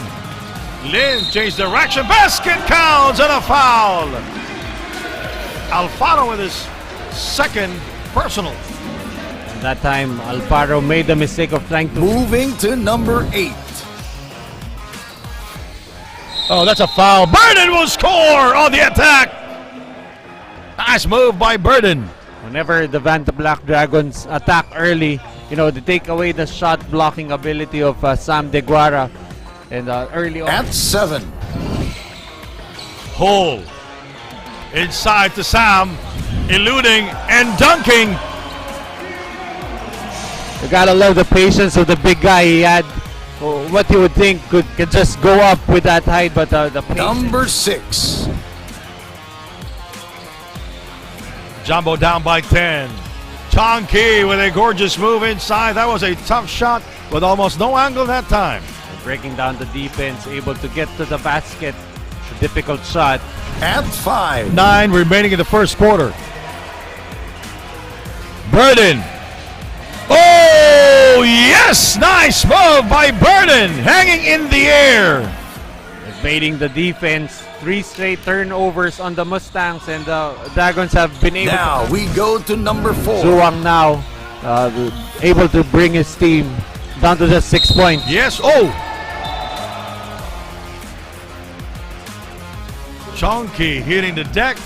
Lin changed direction. Basket counts and a foul. Alfaro with his second personal. That time, Alfaro made the mistake of trying to... Moving to number 8. Oh, that's a foul. Burden will score on the attack. Nice move by Burden. Whenever the Vantablack Dragons attack early, you know, they take away the shot blocking ability of Sam Deguara. And early on... At 7. Hole. Inside to Sam. Eluding and dunking. You gotta love the patience of the big guy. He had what you would think could just go up with that height, but the patience. Number 6. Jumbo down by 10. Chongki with a gorgeous move inside. That was a tough shot with almost no angle that time. Breaking down the defense, able to get to the basket. It's a difficult shot. At 5. 9 remaining in the first quarter. Burden. Oh, yes! Nice move by Burden. Hanging in the air. Evading the defense. 3 straight turnovers on the Mustangs, and the Dragons have been able Now to... we go to number 4. Zuwang now able to bring his team down to just 6 points. Yes. Oh! Chongki hitting the deck.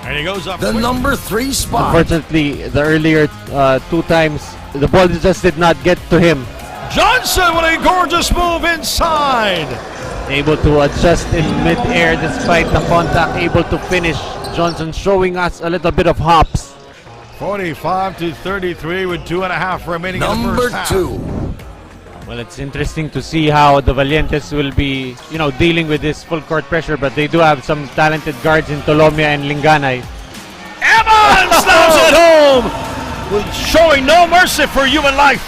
And he goes up. The quick. number 3 spot. Unfortunately, the earlier 2 times, the ball just did not get to him. Johnson with a gorgeous move inside. Able to adjust in mid-air despite the contact, able to finish. Johnson showing us a little bit of hops. 45-33 with 2.5 remaining in the Number first half. 2. Well, it's interesting to see how the Valientes will be, you know, dealing with this full court pressure, but they do have some talented guards in Tolomia and Linganay. Evans slams it home, showing no mercy for human life.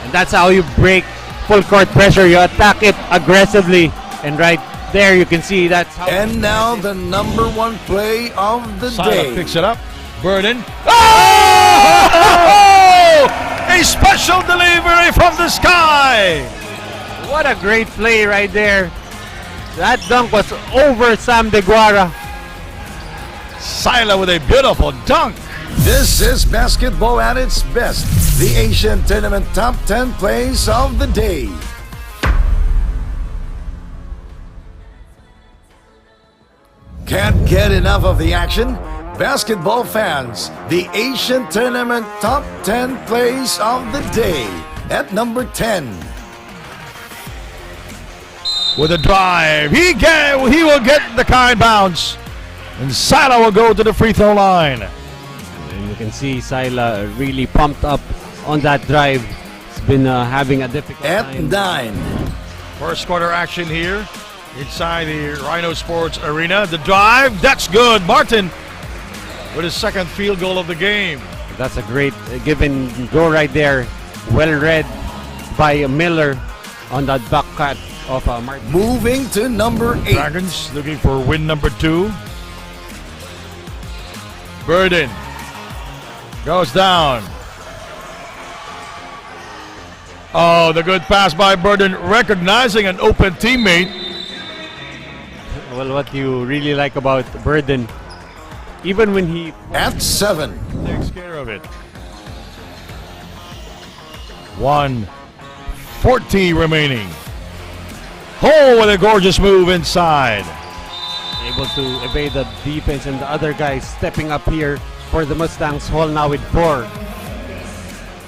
And that's how you break full court pressure. You attack it aggressively, and right there you can see that's how. And now the number 1 play of the Sala day. picks it up. Burden. Oh! A special delivery from the sky. What a great play right there. That dunk was over Sam Deguara. Sila with a beautiful dunk. This is basketball at its best. The Asian Tournament Top 10 Plays of the Day. Can't get enough of the action? Basketball fans, the Asian Tournament Top 10 Plays of the Day at number 10. With a drive, he will get the kind bounce, and Sila will go to the free throw line. And you can see Sila really pumped up on that drive. He's been having a difficult At time. 9. First quarter action here inside the Rhino Sports Arena. The drive, that's good. Martin with his second field goal of the game. That's a great give and go right there. Well read by Miller on that back cut of Martin. Moving to number 8. Dragons looking for win number 2. Burden goes down. Oh, the good pass by Burden, recognizing an open teammate. Well, what you really like about Burden, even when he At 7. Takes care of it. 1:40 remaining. Hole with a gorgeous move inside. able to evade the defense and the other guys stepping up here for the Mustangs. Hall now with 4.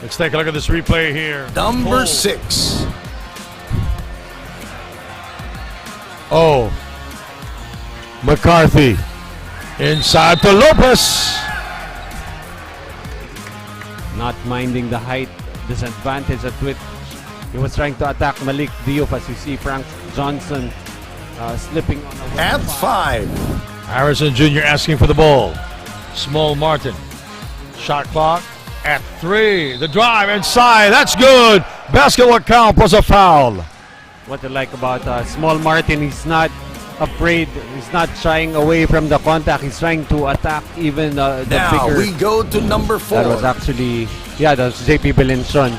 Let's take a look at this replay here. Number Hole. 6. Oh. McCarthy. Inside to Lopez. Not minding the height disadvantage at which he was trying to attack Malik Diouf, as you see Frank Johnson slipping on a At 5. Harrison Jr. asking for the ball. Small Martin. Shot clock at 3. The drive inside. That's good. Basketball count plus a foul. What I like about Small Martin, he's not afraid. He's not shying away from the contact. He's trying to attack even the Now bigger. we go to number 4. That was actually, that was JP Belenson.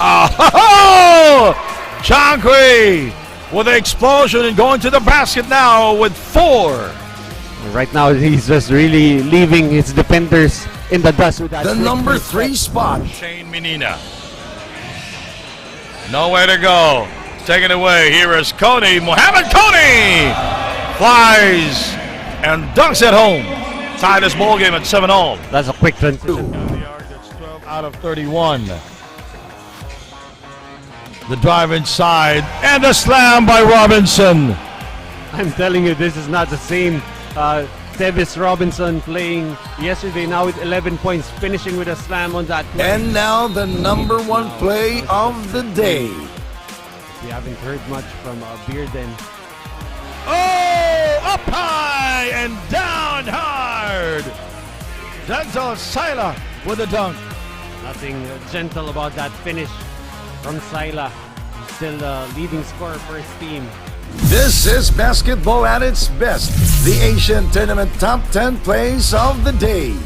Oh! Chankri with the explosion and going to the basket now with 4. Right now, he's just really leaving his defenders in the dust with that. The quick number first 3 spot. Shane Menina. Nowhere to go. Taken away. Here is Coney. Mohamed Coney flies and dunks at home. Tie this ball game at 7-all. That's a quick transition. That's 12 out of 31. The drive inside and the slam by Robinson. I'm telling you, this is not the same Tevis Robinson playing yesterday. Now with 11 points, finishing with a slam on that play. And now the number 1 play of the day. We haven't heard much from Bearden. Oh, up high and down hard. Denzel Sila with a dunk. Nothing gentle about that finish from Sila. He's still the leading scorer for his team. This is basketball at its best. The Asian Tournament Top 10 Plays of the Day.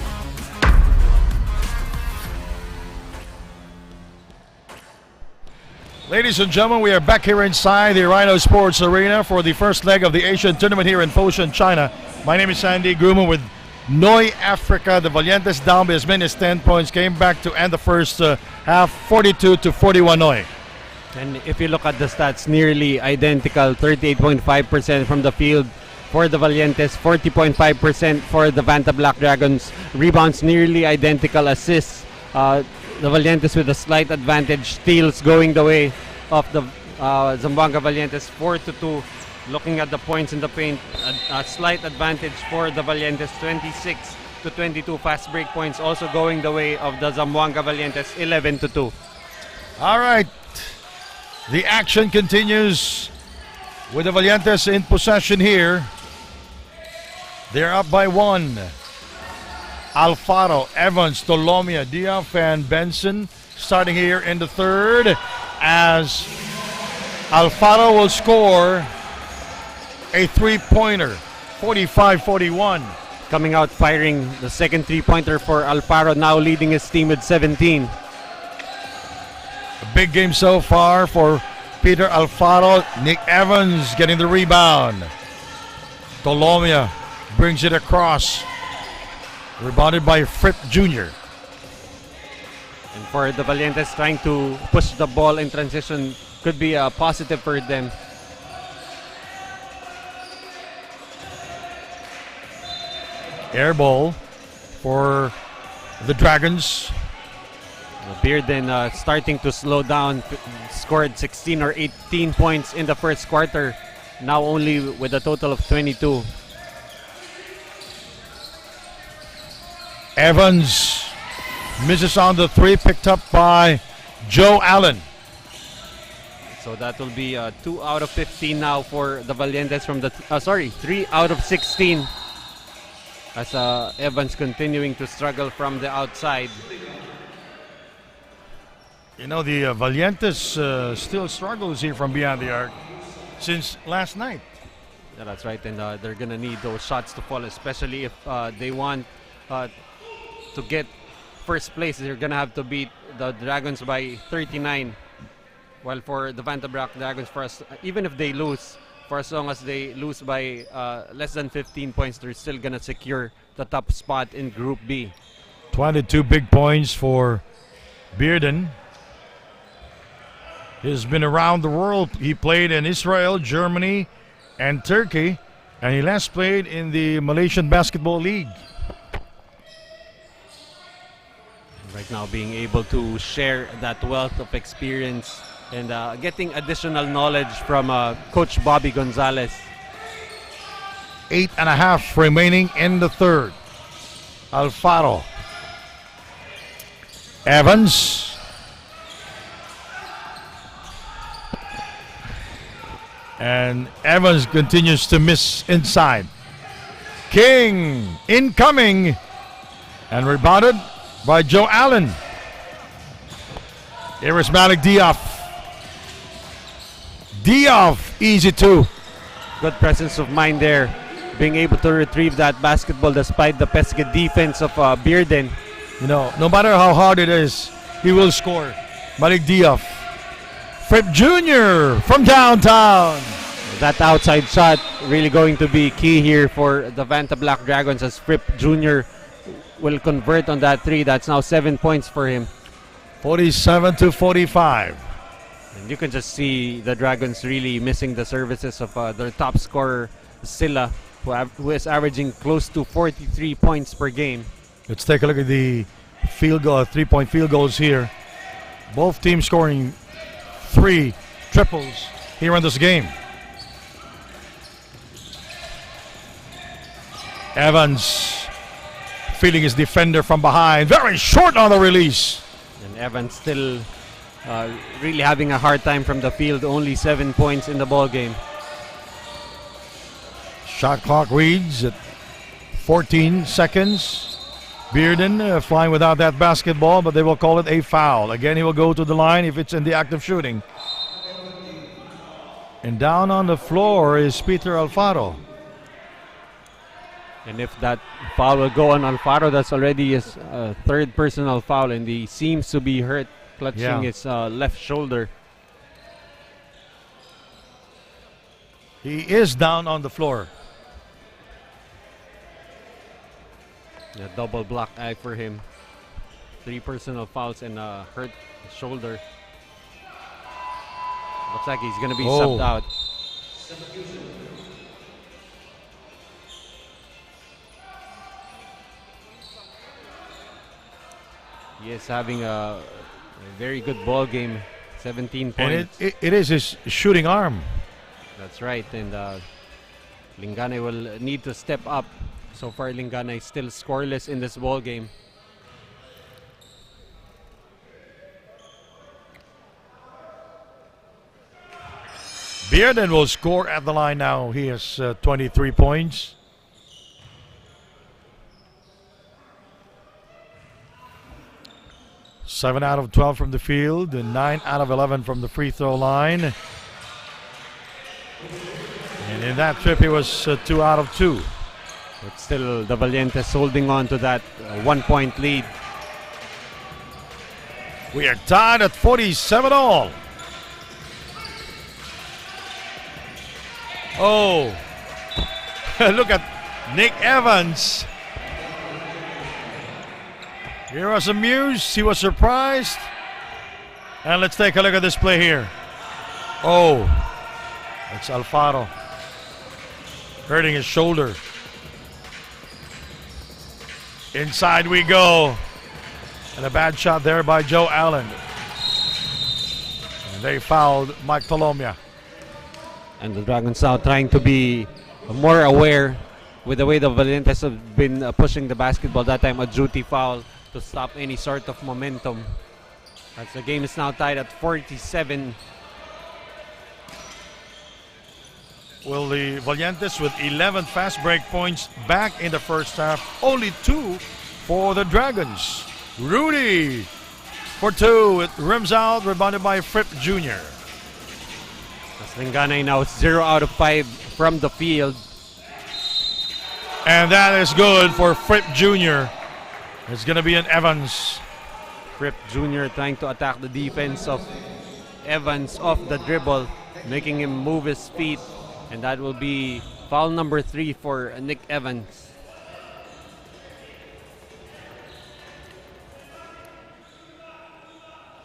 Ladies and gentlemen, we are back here inside the Rhino Sports Arena for the first leg of the Asian Tournament here in Foshan, China. My name is Sandy Grumman with Noi Africa. The Valientes down by as many as 10 points. Came back to end the first half, 42-41 Noi. And if you look at the stats, nearly identical. 38.5% from the field for the Valientes, 40.5% for the Vantablack Dragons. Rebounds nearly identical. Assists, the Valientes with a slight advantage. Steals going the way of the Zamboanga Valientes, 4-2. Looking at the points in the paint, a slight advantage for the Valientes, 26-22. Fast break points also going the way of the Zamboanga Valientes, 11-2. All right. The action continues with the Valientes in possession here. They're up by 1. Alfaro, Evans, Tolomia, Diaf, and Benson starting here in the third as Alfaro will score a 3-pointer, 45-41. Coming out firing the second 3-pointer for Alfaro, now leading his team with 17. A big game so far for Peter Alfaro. Nick Evans getting the rebound. Tolomia brings it across. Rebounded by Fripp Jr. And for the Valientes, trying to push the ball in transition could be a positive for them. Air ball for the Dragons. Bearden starting to slow down, scored 16 or 18 points in the first quarter, now only with a total of 22. Evans misses on the 3, picked up by Joe Allen. So that will be 2 out of 15 now for the Valientes from the 3 out of 16 as Evans continuing to struggle from the outside. You know, the Valientes still struggles here from beyond the arc since last night. Yeah, that's right, and they're going to need those shots to fall, especially if they want to get first place. They're going to have to beat the Dragons by 39. While for the Vantablack Dragons, even if they lose, for as long as they lose by less than 15 points, they're still gonna secure the top spot in Group B. 22 big points for Bearden. He's been around the world. He played in Israel, Germany, and Turkey, and he last played in the Malaysian Basketball League. Right now, being able to share that wealth of experience and getting additional knowledge from Coach Bobby Gonzalez. 8.5 remaining in the third. Alfaro. Evans. And Evans continues to miss inside. King incoming. And rebounded by Joe Allen. Here's Malik Diop. Diop, easy two. Good presence of mind there, being able to retrieve that basketball despite the pesky defense of Bearden. You know, no matter how hard it is, he will score. Malik Diop. Fripp Jr. from downtown. That outside shot really going to be key here for the Vantablack Dragons, as Fripp Jr. will convert on that three. That's now 7 points for him. 47-45. And you can just see the Dragons really missing the services of their top scorer, Silla, who is averaging close to 43 points per game. Let's take a look at the field goal, 3-point field goals here. Both teams scoring 3 triples here in this game. Evans feeling his defender from behind. Very short on the release. And Evans still really having a hard time from the field. Only 7 points in the ball game. Shot clock reads at 14 seconds. Bearden flying without that basketball, but they will call it a foul. Again, he will go to the line if it's in the act of shooting. And down on the floor is Peter Alfaro. And if that foul will go on Alfaro, that's already his third personal foul, and he seems to be hurt, clutching his left shoulder. He is down on the floor. A double block eye for him. 3 personal fouls and a hurt shoulder. Looks like he's going to be subbed out. He is having a very good ball game. 17 points. And it is his shooting arm. That's right. And Lingane will need to step up. So far, Lingane is still scoreless in this ball game. Bearden will score at the line now. He has 23 points. Seven out of 12 from the field and 9 out of 11 from the free throw line. And in that trip, he was 2 out of 2. But still, the Valientes holding on to that 1 point lead. We are tied at 47 all. Oh, look at Nick Evans. Here was amused. He was surprised. And let's take a look at this play here. Oh, it's Alfaro hurting his shoulder. Inside we go. And a bad shot there by Joe Allen. And they fouled Mike Tolomia. And the Dragons now trying to be more aware with the way the Valientes have been pushing the basketball. That time a duty foul to stop any sort of momentum. As the game is now tied at 47. Will the Valientes with 11 fast break points back in the first half. Only 2 for the Dragons. Rudy for 2. It rims out, rebounded by Fripp Jr. As Lingane now 0 out of 5 from the field. And that is good for Fripp Jr. It's going to be an Evans. Fripp Jr. trying to attack the defense of Evans off the dribble, making him move his feet And that will be foul number 3 for Nick Evans.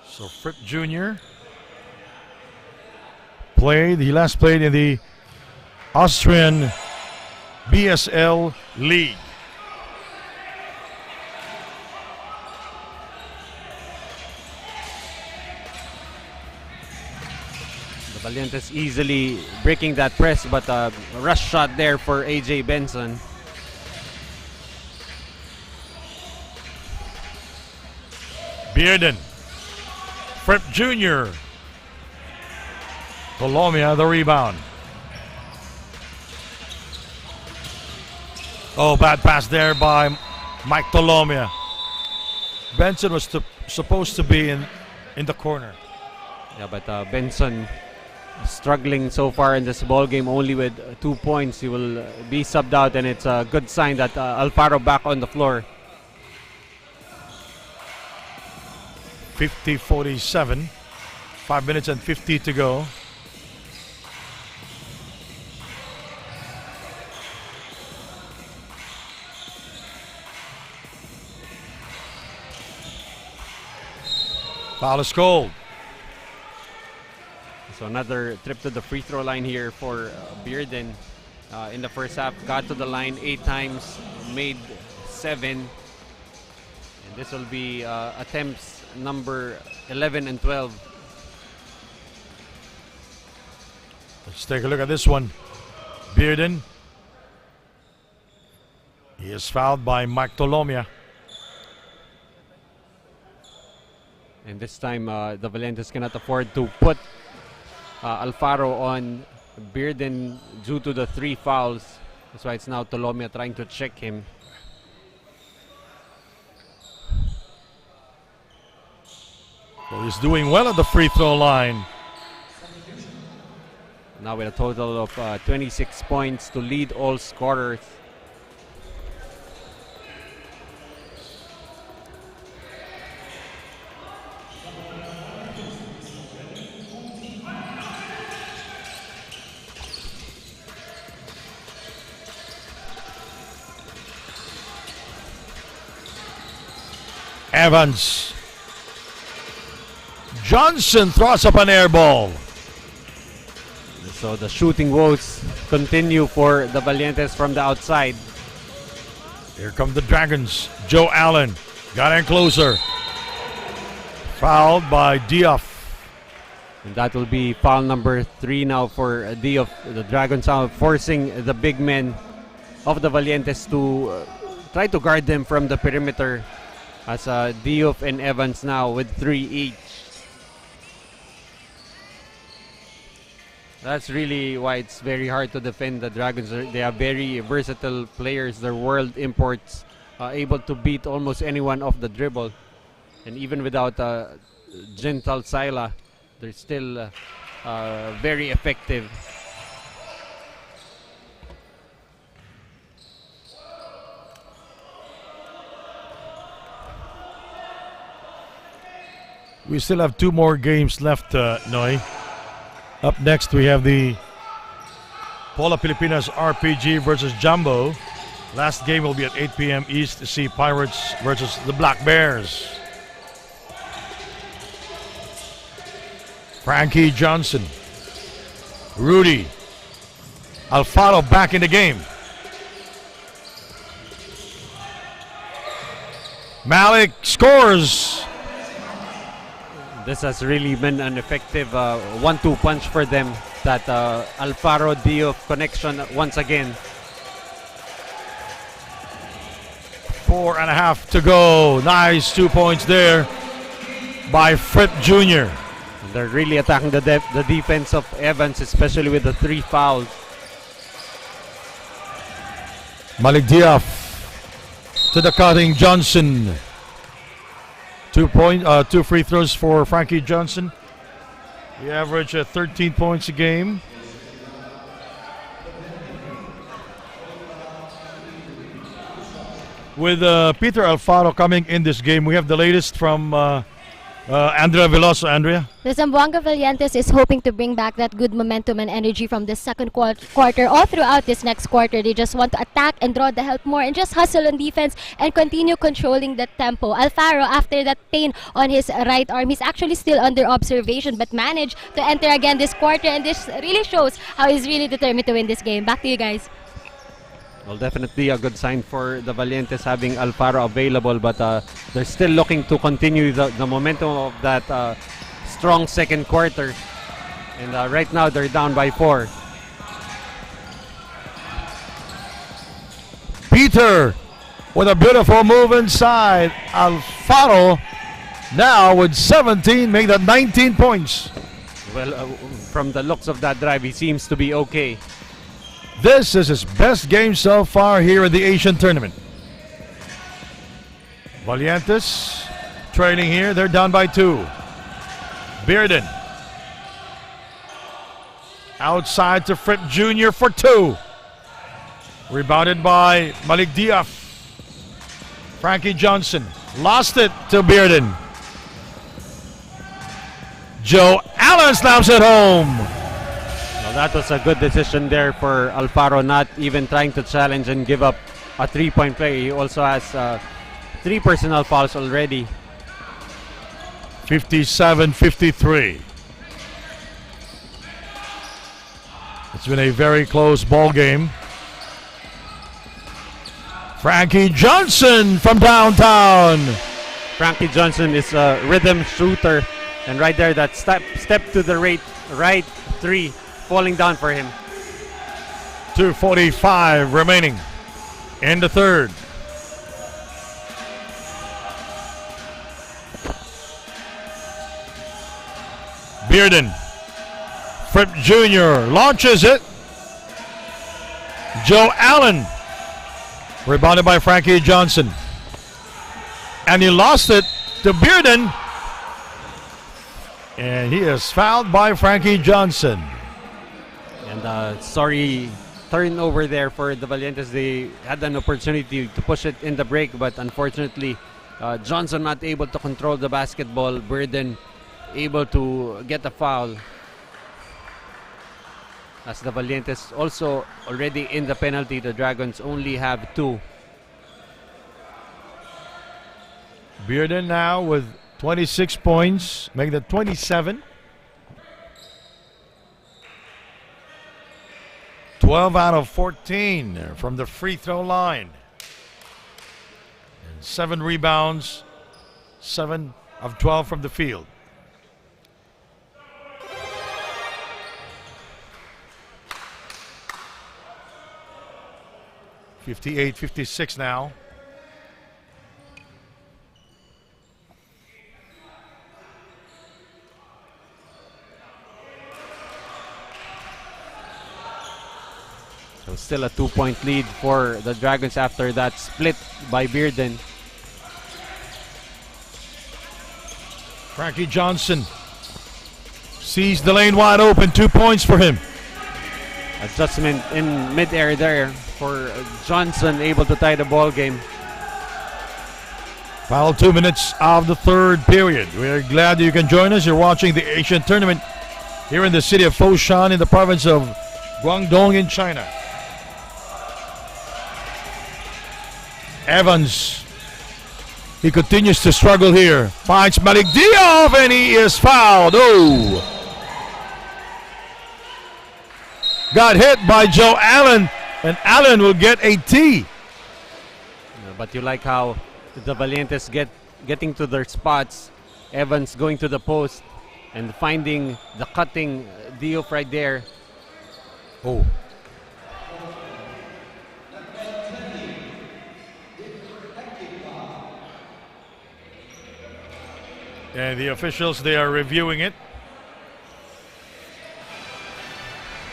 So Fripp Jr. He last played in the Austrian BSL League. The Valientes easily breaking that press, but a rush shot there for AJ Benson. Bearden. Fripp Jr. Colomia the rebound. Oh, bad pass there by Mike Tolomia. Benson was supposed to be in the corner. Yeah, but Benson struggling so far in this ball game, only with 2 points. He will be subbed out, and it's a good sign that Alfaro back on the floor. 50-47. 5 minutes and 50 to go. Foul is called. So another trip to the free throw line here for Bearden in the first half. Got to the line 8 times, made 7. And this will be attempts number 11 and 12. Let's take a look at this one. Bearden. He is fouled by Mike Tolomia. And this time, the Valientes cannot afford to put Alfaro on Bearden due to the 3 fouls. That's why it's now Tolomia trying to check him. Well, he's doing well at the free throw line. Now with a total of 26 points to lead all scorers. Evans. Johnson throws up an air ball. So the shooting woes continue for the Valientes from the outside. Here come the Dragons. Joe Allen got in closer. Fouled by Diouf. And that will be foul number 3 now for Diouf. The Dragons are forcing the big men of the Valientes to try to guard them from the perimeter, as Diouf and Evans now with 3 each. That's really why it's very hard to defend the Dragons. They are very versatile players. They're world imports, able to beat almost anyone off the dribble. And even without Gental Sila, they're still very effective. We still have 2 more games left, Noy. Up next, we have the Pola Pilipinas RPG versus Jumbo. Last game will be at 8 p.m. East Sea Pirates versus the Black Bears. Frankie Johnson. Rudy. Alfaro back in the game. Malik scores. This has really been an effective 1-2 punch for them. That Alfaro Diouf connection once again. 4.5 to go. Nice 2 points there by Fripp Jr. They're really attacking the defense of Evans, especially with the 3 fouls. Malik Diouf to the cutting Johnson. 2 free throws for Frankie Johnson. He averaged 13 points a game. With Peter Alfaro coming in this game, we have the latest from Andrea Veloso, Andrea. The Zamboanga Valientes is hoping to bring back that good momentum and energy from the second quarter all throughout this next quarter. They just want to attack and draw the help more and just hustle on defense and continue controlling the tempo. Alfaro, after that pain on his right arm, he's actually still under observation but managed to enter again this quarter, and this really shows how he's really determined to win this game. Back to you guys. Well, definitely a good sign for the Valientes having Alfaro available, but they're still looking to continue the momentum of that strong second quarter. And right now they're down by 4. Peter with a beautiful move inside. Alfaro now with 17, make that 19 points. Well, from the looks of that drive, he seems to be okay. This is his best game so far here in the Asian tournament. Valientes trailing here. They're down by 2. Bearden. Outside to Fripp Jr. for 2. Rebounded by Malik Diaf. Frankie Johnson lost it to Bearden. Joe Allen slaps it home. Well, that was a good decision there for Alfaro, not even trying to challenge and give up a 3-point play. He also has 3 personal fouls already. 57-53. It's been a very close ball game. Frankie Johnson from downtown. Frankie Johnson is a rhythm shooter, and right there, that step to the right 3 falling down for him. 2:45 remaining in the third. Bearden. Fripp Jr. launches it. Joe Allen. Rebounded by Frankie Johnson. And he lost it to Bearden. And he is fouled by Frankie Johnson. And sorry, turnover there for the Valientes. They had an opportunity to push it in the break, but unfortunately, Johnson not able to control the basketball. Bearden able to get a foul. As the Valientes also already in the penalty, the Dragons only have 2. Bearden now with 26 points, making it 27. 12 out of 14 from the free throw line. And 7 rebounds, 7 of 12 from the field. (58-56) now. So still a 2-point lead for the Dragons after that split by Bearden. Frankie Johnson sees the lane wide open. 2 points for him. Adjustment in mid-air there for Johnson, able to tie the ball game. Final 2 minutes of the third period. We're glad that you can join us. You're watching the Asian tournament here in the city of Foshan in the province of Guangdong in China. Evans, he continues to struggle here. Finds Malik Diaf and he is fouled. Oh! Got hit by Joe Allen, and Allen will get a T. But you like how the Valientes getting to their spots. Evans going to the post and finding the cutting Diop right there. Oh. And the officials, they are reviewing it.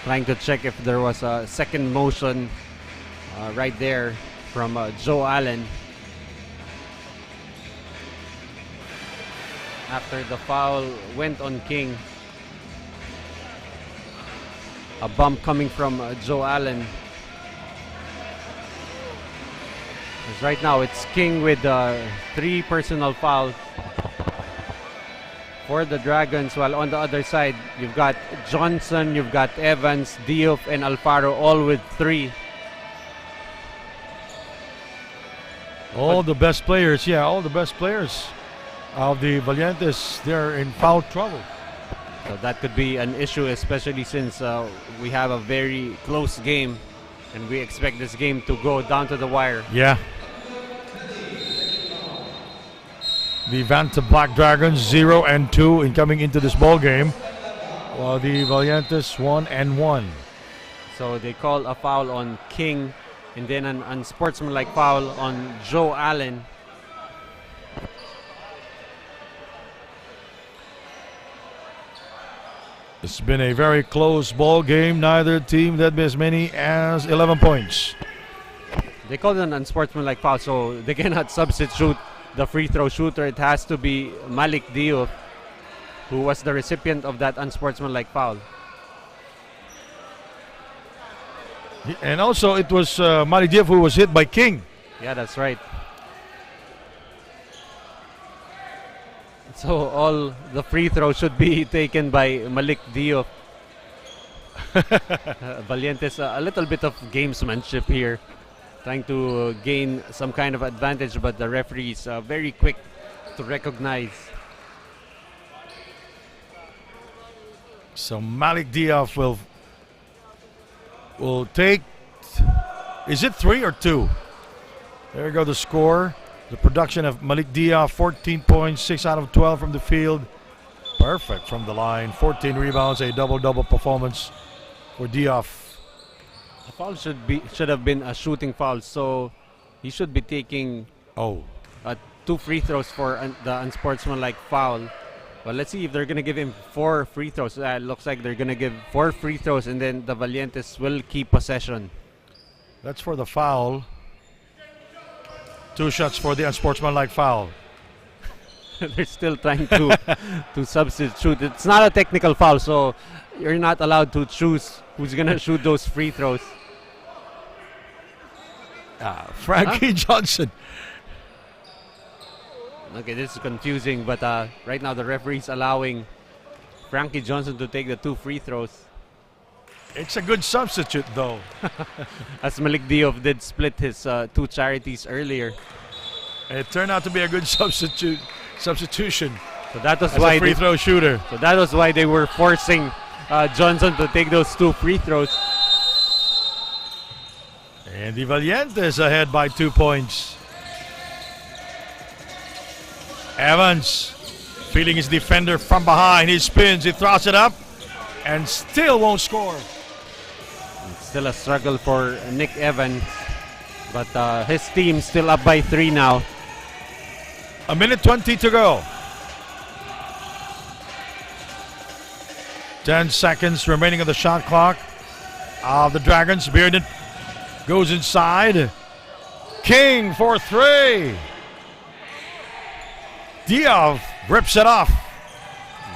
Trying to check if there was a second motion right there from Joe Allen. After the foul went on King. A bump coming from Joe Allen. Because right now it's King with 3 personal fouls. for the Dragons, while on the other side, you've got Johnson, you've got Evans, Diouf, and Alfaro, all with 3. All the best players of the Valientes, they're in foul trouble. So that could be an issue, especially since we have a very close game and we expect this game to go down to the wire. Yeah. The Vantablack Dragons 0-2 in coming into this ball game, while the Valientes 1-1. So they call a foul on King and then an unsportsmanlike foul on Joe Allen. It's been a very close ball game. Neither team led by as many as 11 points. They called it an unsportsmanlike foul, so they cannot substitute the free throw shooter. It has to be Malik Diouf, who was the recipient of that unsportsmanlike foul. And also it was Malik Diouf who was hit by King. Yeah, that's right. So all the free throws should be taken by Malik Diouf. Valientes, a little bit of gamesmanship here, trying to gain some kind of advantage, but the referee is very quick to recognize. So Malik Diouf will take, is it 3 or 2? There you go, the score. The production of Malik Diouf, 14 points, 6 out of 12 from the field. Perfect from the line. 14 rebounds, a double-double performance for Diouf. The foul should have been a shooting foul, so he should be taking 2 free throws for the unsportsmanlike foul. Well, let's see if they're going to give him 4 free throws. It looks like they're going to give 4 free throws, and then the Valientes will keep possession. That's for the foul. 2 shots for the unsportsmanlike foul. They're still trying to substitute. It's not a technical foul, so you're not allowed to choose who's going to shoot those free throws. Frankie Johnson. Okay, this is confusing, but right now the referee's allowing Frankie Johnson to take the 2 free throws. It's a good substitute, though. As Malik Diouf did split his 2 charities earlier. It turned out to be a good substitution. So that was as why a free throw shooter. So that was why they were forcing Johnson to take those 2 free throws. And the Valientes ahead by 2 points. Evans feeling his defender from behind. He spins, he throws it up, and still won't score. It's still a struggle for Nick Evans, but his team still up by 3 now. 1:20 to go. 10 seconds remaining of the shot clock. The Dragons. Bearden goes inside. King for 3. Diouf rips it off.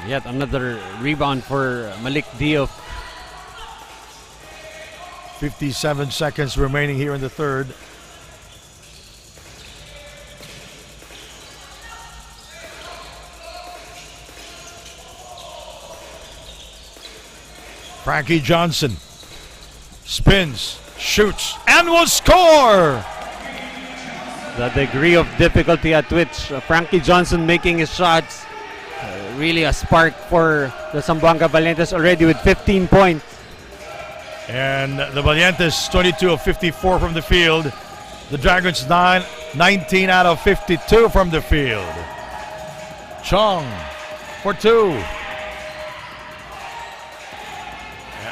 Yet another rebound for Malik Diouf. 57 seconds remaining here in the third. Frankie Johnson spins, shoots, and will score! The degree of difficulty at which Frankie Johnson making his shots, really a spark for the Zamboanga Valientes already with 15 points. And the Valientes 22 of 54 from the field. The Dragons 19 out of 52 from the field. Chong for 2.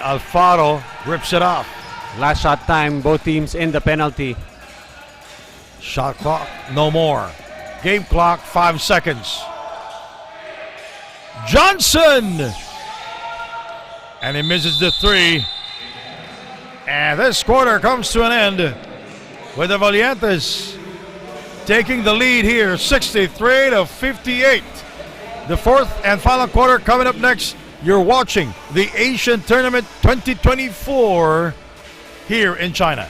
Alfaro rips it off. Last shot time, both teams in the penalty. Shot clock, no more. Game clock, 5 seconds. Johnson! And he misses the 3. And this quarter comes to an end with the Valientes taking the lead here, 63 to 58. The fourth and final quarter coming up next. You're watching the Asian Tournament 2024 here in China.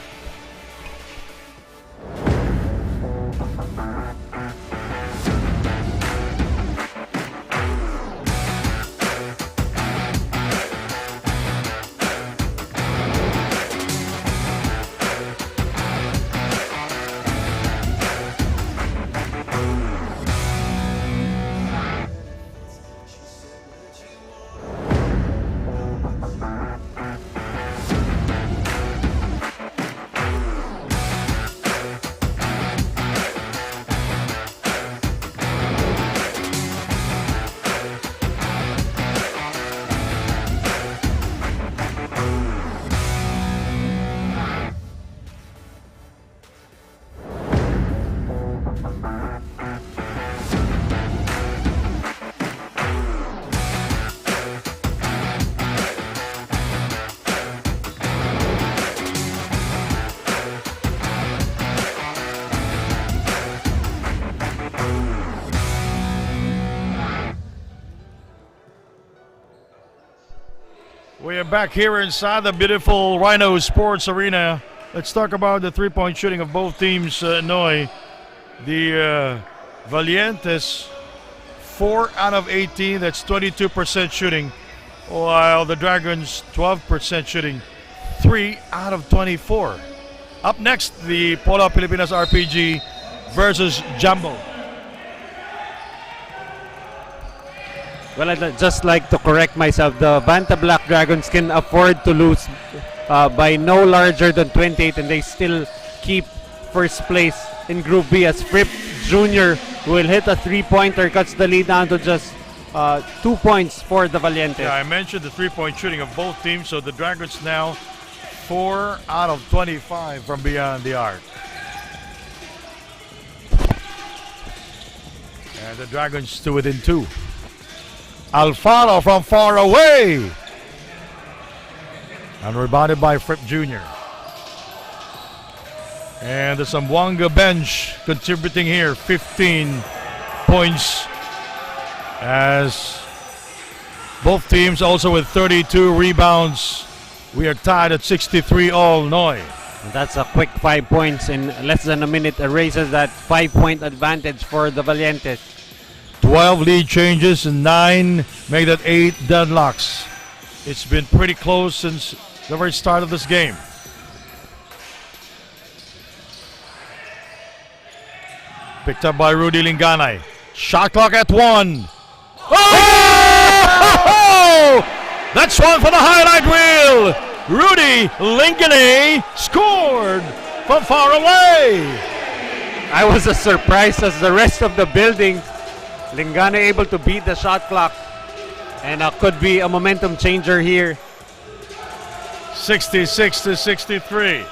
We are back here inside the beautiful Rhino Sports Arena. Let's talk about the three-point shooting of both teams, Noy. The Valientes, 4 out of 18, that's 22% shooting, while the Dragons, 12% shooting, 3 out of 24. Up next, the Polo Pilipinas RPG versus Jambo. Well, I'd just like to correct myself. The Vantablack Dragons can afford to lose by no larger than 28, and they still keep first place in Group B as Fripp Jr. will hit a three-pointer, cuts the lead down to just 2 points for the Valientes. Yeah, I mentioned the three-point shooting of both teams, so the Dragons now 4 out of 25 from beyond the arc. And the Dragons to within 2. Alfaro from far away. And rebounded by Fripp Jr. And the Zamboanga bench contributing here 15 points, as both teams also with 32 rebounds. We are tied at 63 all, Noy. That's a quick 5 points in less than a minute. Erases that 5-point advantage for the Valientes. 12 lead changes and 9 make that 8 deadlocks. It's been pretty close since the very start of this game. Picked up by Rudy Linganay. Shot clock at 1. Oh! That's one for the highlight reel. Rudy Linganay scored from far away. I was as surprised as the rest of the building. Linganay able to beat the shot clock, and could be a momentum changer here. 66-63.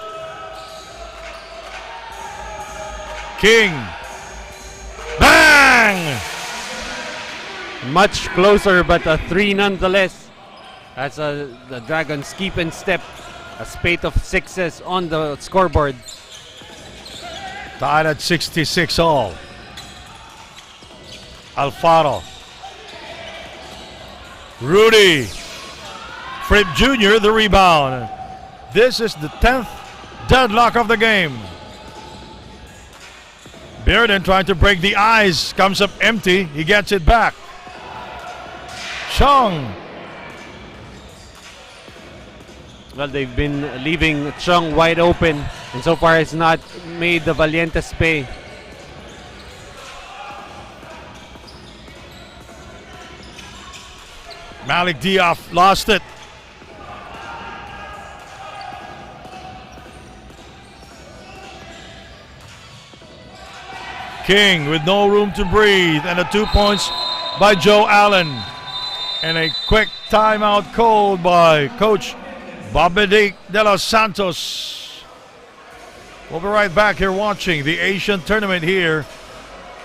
King. Bang! Much closer, but a 3 nonetheless. As the Dragons keep in step. A spate of 6s on the scoreboard. Tied at 66 all. Alfaro. Rudy. Fripp Jr. the rebound. This is the 10th deadlock of the game. Bearden trying to break the ice. Comes up empty. He gets it back. Chung. Well, they've been leaving Chung wide open, and so far it's not made the Valientes pay. Malik Diaf lost it. King with no room to breathe, and the 2 points by Joe Allen. And a quick timeout called by Coach Bobby de los Santos. We'll be right back here watching the Asian tournament here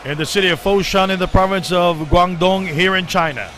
in the city of Foshan in the province of Guangdong here in China.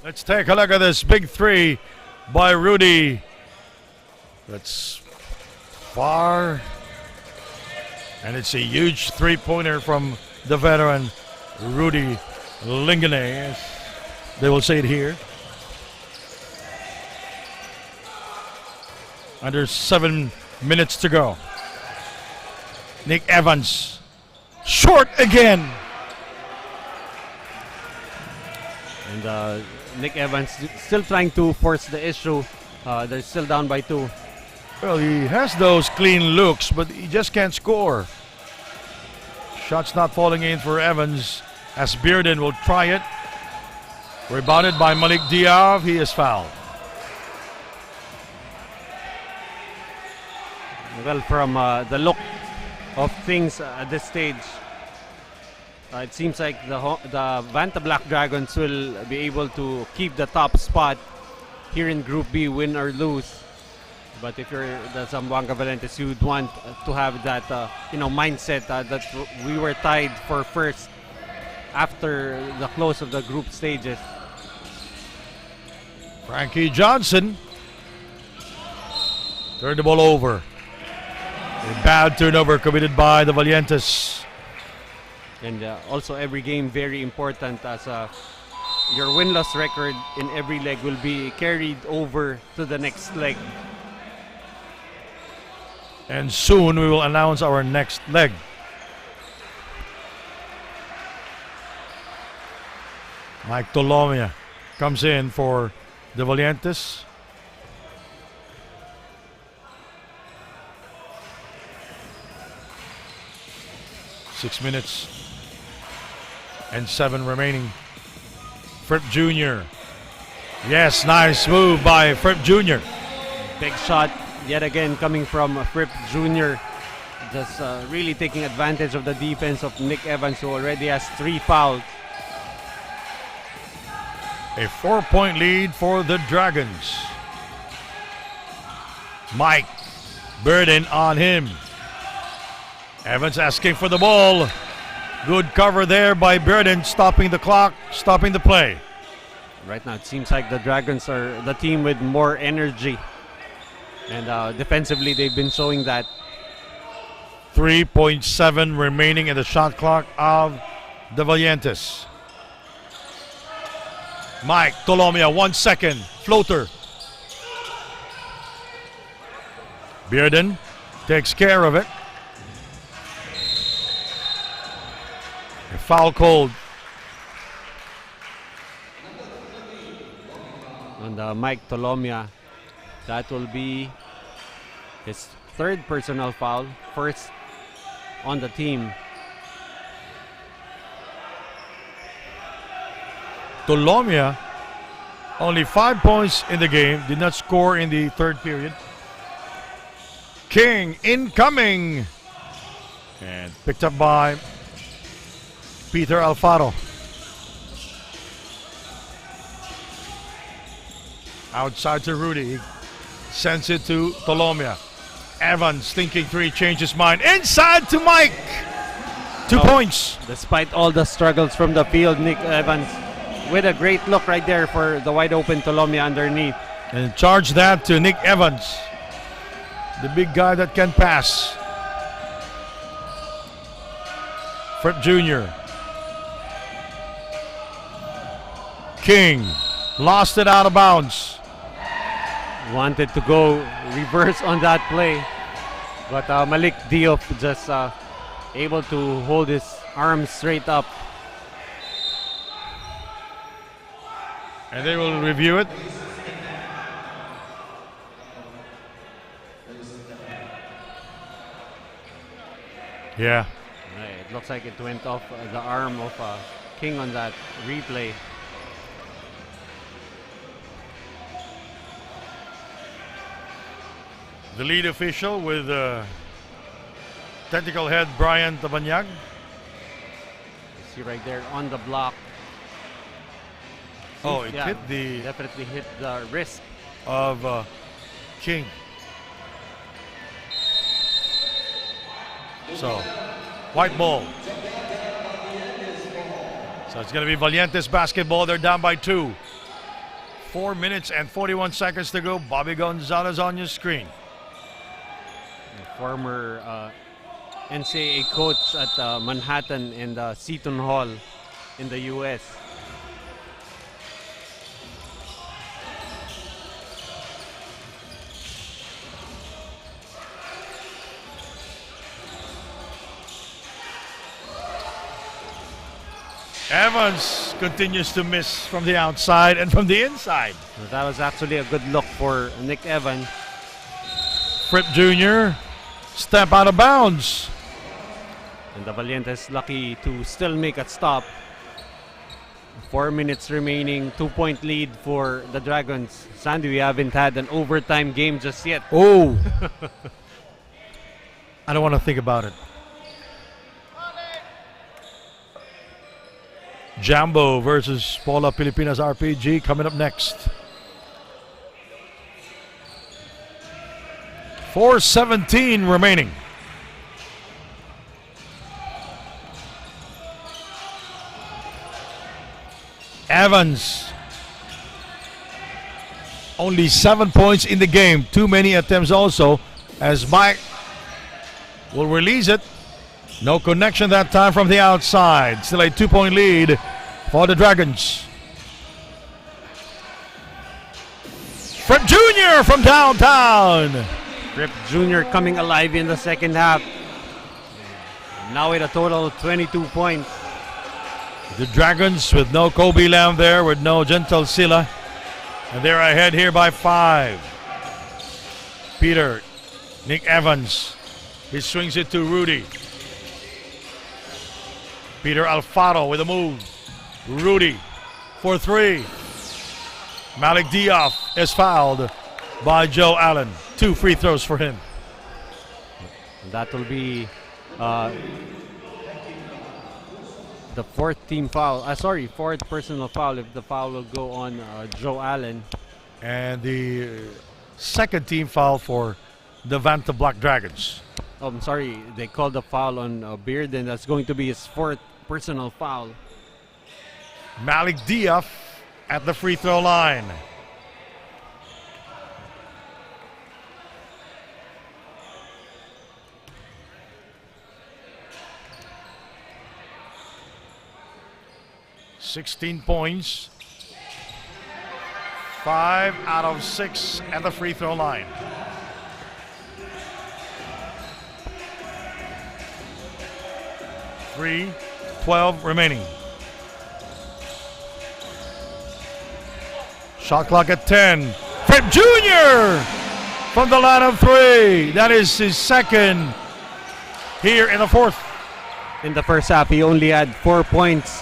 Let's take a look at this big 3 by Rudy. That's far. And it's a huge 3-pointer from the veteran Rudy Linganay, as they will say it here. Under 7 minutes to go. Nick Evans Short again. And Nick Evans still trying to force the issue. They're still down by 2. Well, he has those clean looks, but he just can't score. Shots not falling in for Evans as Bearden will try it. Rebounded by Malik Diab. He is fouled. Well, from the look of things at this stage, it seems like the Vantablack Dragons will be able to keep the top spot here in Group B, win or lose. But if you're the Zamboanga Valientes, you'd want to have that mindset that we were tied for first after the close of the group stages. Frankie Johnson turned the ball over. A bad turnover committed by the Valientes. And also every game very important, as your win-loss record in every leg will be carried over to the next leg. And soon we will announce our next leg. Mike Tolomia comes in for the Valientes. Six minutes and 7 remaining. Fripp Jr. Yes, nice move by Fripp Jr. Big shot yet again coming from Fripp Jr. Just really taking advantage of the defense of Nick Evans, who already has 3 fouls. A 4-point lead for the Dragons. Mike Bearden on him. Evans asking for the ball. Good cover there by Bearden, stopping the clock, stopping the play. Right now it seems like the Dragons are the team with more energy. And defensively they've been showing that. 3.7 remaining in the shot clock of the Valientes. Mike Tolomia, 1 second, floater. Bearden takes care of it. A foul called. And Mike Tolomia, that will be his 3rd personal foul, first on the team. Tolomia, only 5 points in the game, did not score in the 3rd period. King incoming, and picked up by Peter Alfaro. Outside to Rudy, he sends it to Tolomia. Evans thinking 3, changes mind, inside to Mike. 2 points. Despite all the struggles from the field, Nick Evans with a great look right there for the wide open Tolomia underneath. And charge that to Nick Evans, the big guy that can pass. Fripp Jr. King lost it out of bounds. Wanted to go reverse on that play, but Malik Diop just able to hold his arms straight up. And they will review it. Yeah. It looks like it went off the arm of King on that replay. The lead official with technical head Brian Tabanyag. You see right there on the block. Oh, it Yeah, hit the definitely hit the wrist. of King. So, white ball. So it's going to be Valientes basketball. They're down by 2. 4 minutes and 41 seconds to go. Bobby Gonzalez on your screen. Former NCAA coach at Manhattan and Seton Hall in the US. Evans continues to miss from the outside and from the inside. So that was actually a good look for Nick Evans. Fripp Jr. step out of bounds. And the Valientes lucky to still make a stop. 4 minutes remaining, 2-point lead for the Dragons. Sandy, we haven't had an overtime game just yet. Oh. I don't want to think about it. Jambo versus Pola Pilipinas RPG coming up next. 4:17 remaining. Evans. Only 7 points in the game. Too many attempts also, as Mike will release it. No connection that time from the outside. Still a 2-point lead for the Dragons. Fripp Jr. from downtown. Fripp Jr. coming alive in the second half. Now with a total of 22 points. The Dragons with no Kobe Lamb there, with no Gentle Silla. And they're ahead here by 5. Peter, Nick Evans. He swings it to Rudy. Peter Alfaro with a move. Rudy for 3. Malik Diop is fouled by Joe Allen. 2 free throws for him. That will be the fourth team foul. Fourth personal foul if the foul will go on Joe Allen. And the second team foul for the Vantablack Dragons. Oh, I'm sorry, they called the foul on Bearden. That's going to be his fourth personal foul. Malik Diop at the free throw line. (16 points). 5 out of 6 at the free throw line. Three, 12 remaining. Shot clock at 10. Fripp Jr. from the line of 3. That is his second here in the fourth. In the first half, he only had 4 points,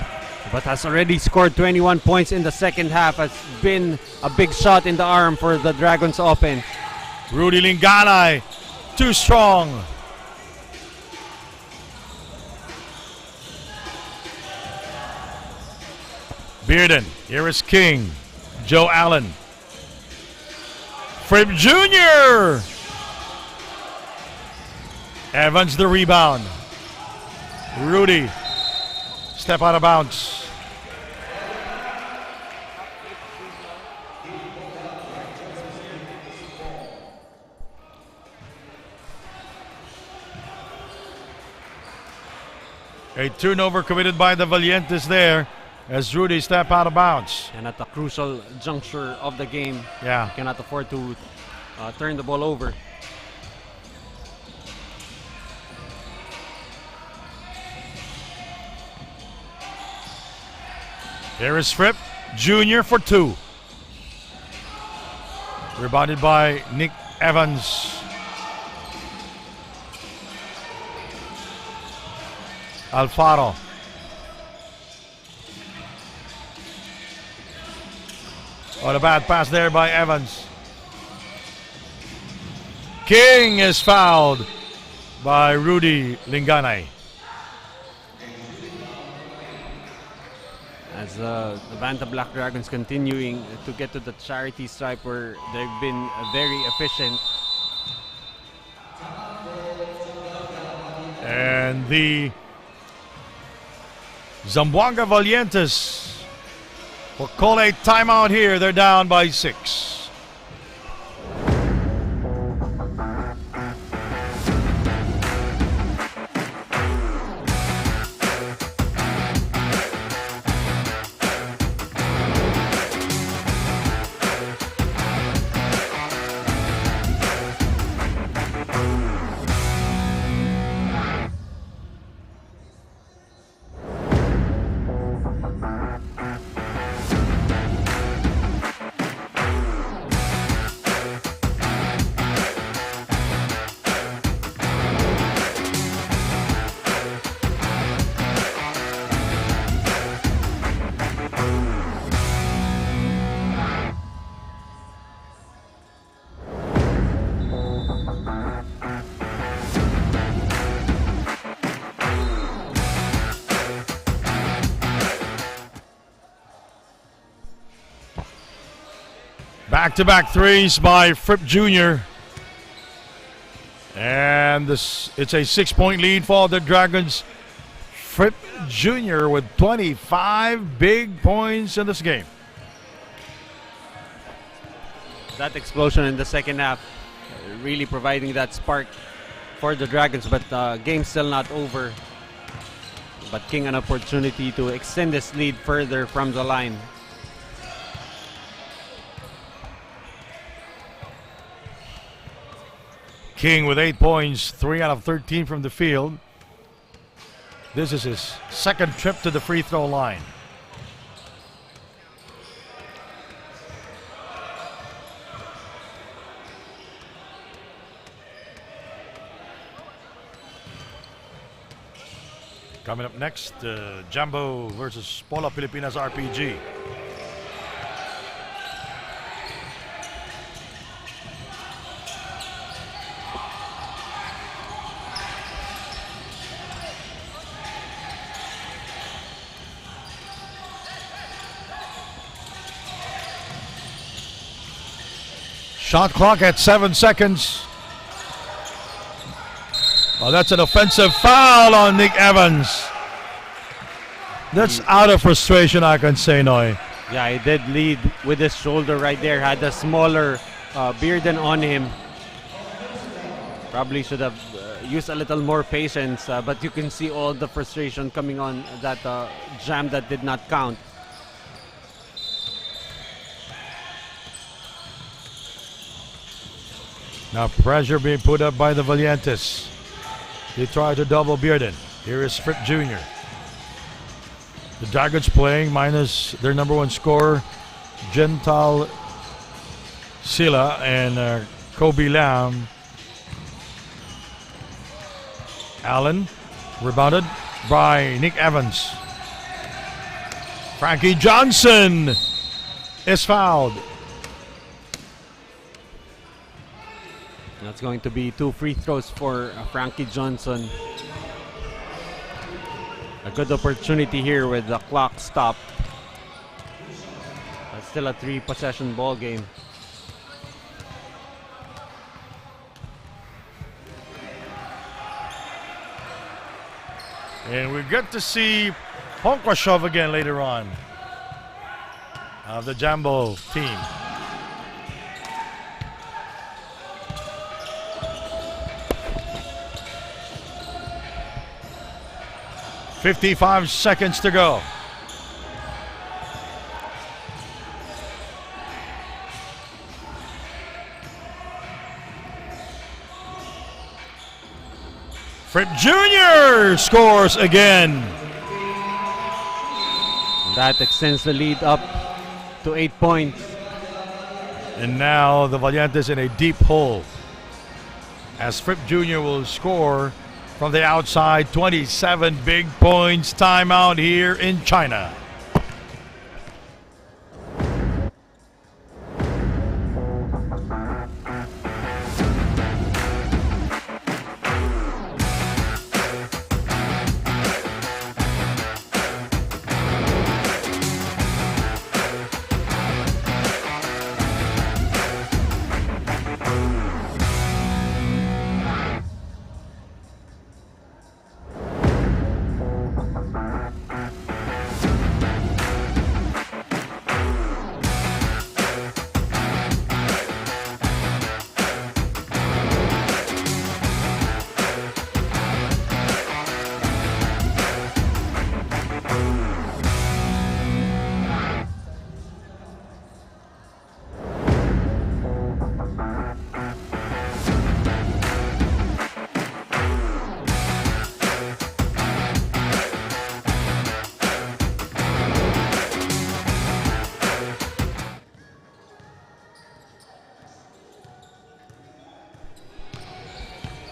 but has already scored 21 points in the second half. Has been a big shot in the arm for the Dragons offense. Rudy Linganay, too strong. Bearden, here is King. Joe Allen. Fripp Jr. Evans the rebound. Rudy, step out of bounds. A turnover committed by the Valientes there as Rudy step out of bounds. And at the crucial juncture of the game, Yeah. cannot afford to turn the ball over. Here is Fripp Jr. for 2. Rebounded by Nick Evans. Alfaro. What a bad pass there by Evans. King is fouled by Rudy Linganay. As the Vantablack Dragons continuing to get to the charity stripe where they've been very efficient. And the Zamboanga Valientes will call a timeout here. They're down by 6. Back-to-back threes by Fripp Jr. And it's a 6-point lead for the Dragons. Fripp Jr. with 25 big points in this game. That explosion in the second half really providing that spark for the Dragons, but game's still not over. But King an opportunity to extend this lead further from the line. King with 8 points, 3 out of 13 from the field. This is his second trip to the free throw line. Coming up next, Jambo versus Pola Pilipinas RPG. Shot clock at 7 seconds. Well, that's an offensive foul on Nick Evans. That's out of frustration, I can say, Noy. Yeah, he did lead with his shoulder right there. Had a smaller Bearden on him. Probably should have used a little more patience, but you can see all the frustration coming on that jam that did not count. Now pressure being put up by the Valientes. They try to double Bearden. Here is Fripp Jr. The Dragons playing minus their number one scorer, Gental Sila and Kobe Lam. Allen rebounded by Nick Evans. Frankie Johnson is fouled. That's going to be 2 free throws for Frankie Johnson. A good opportunity here with the clock stopped. But still a 3-possession ball game. And we get to see Honkwashov again later on of the Jambo team. "55 seconds to go." Fripp Jr. scores again. That extends the lead up to 8 points. And now the Valientes in a deep hole, as Fripp Jr. will score from the outside. 27 big points. Timeout here in China.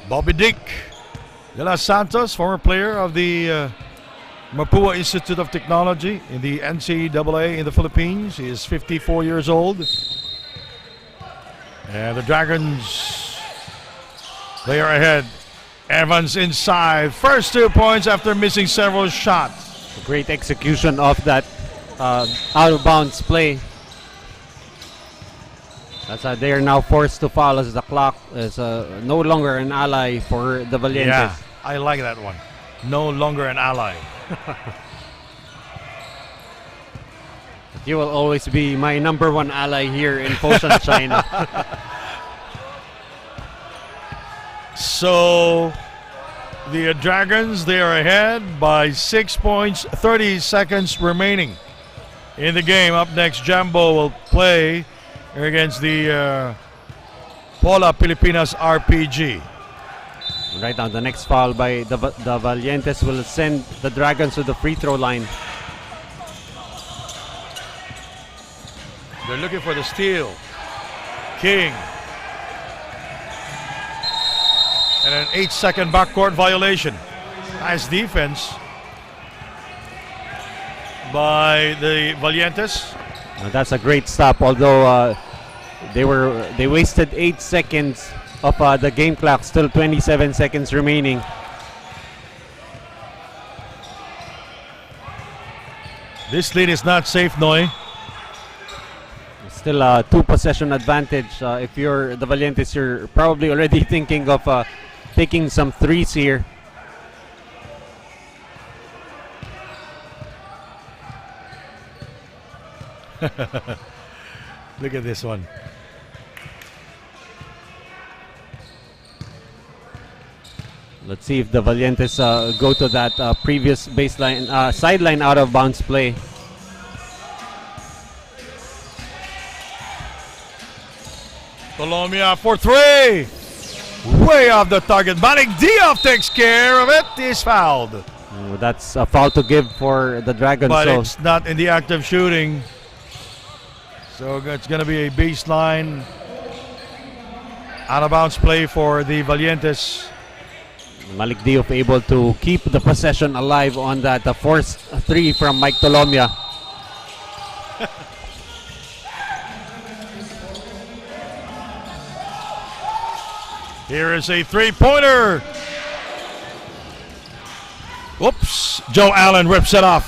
Bobby Dick de los Santos, former player of the Mapua Institute of Technology in the NCAA in the Philippines. He is 54 years old. And the Dragons, they are ahead. Evans inside. First 2 points after missing several shots. Great execution of that out of bounds play. They are now forced to foul as the clock is no longer an ally for the Valientes. Yeah, I like that one. No longer an ally. You will always be my number one ally here in Foshan, China. So the Dragons, they are ahead by 6 points, 30 seconds remaining in the game. Up next, Jambo will play against the Pola Pilipinas RPG. Right now, the next foul by the Valientes will send the Dragons to the free throw line. They're looking for the steal. King. And an 8-second backcourt violation. Nice defense by the Valientes. That's a great stop, although they wasted 8 seconds of the game clock, still 27 seconds remaining. This lead is not safe, Noy. Still a 2-possession advantage. If you're the Valientes, you're probably already thinking of taking some threes here. Look at this one. Let's see if the Valientes go to that previous baseline, sideline out of bounds play. Colombia for three. Way off the target. Malik Diop takes care of it. He's fouled. That's a foul to give for the Dragons. But so it's not in the act of shooting. So it's going to be a baseline out of bounds play for the Valientes. Malik Diop able to keep the possession alive on that forced three from Mike Tolomia. Here is a three-pointer. Whoops. Joe Allen rips it off.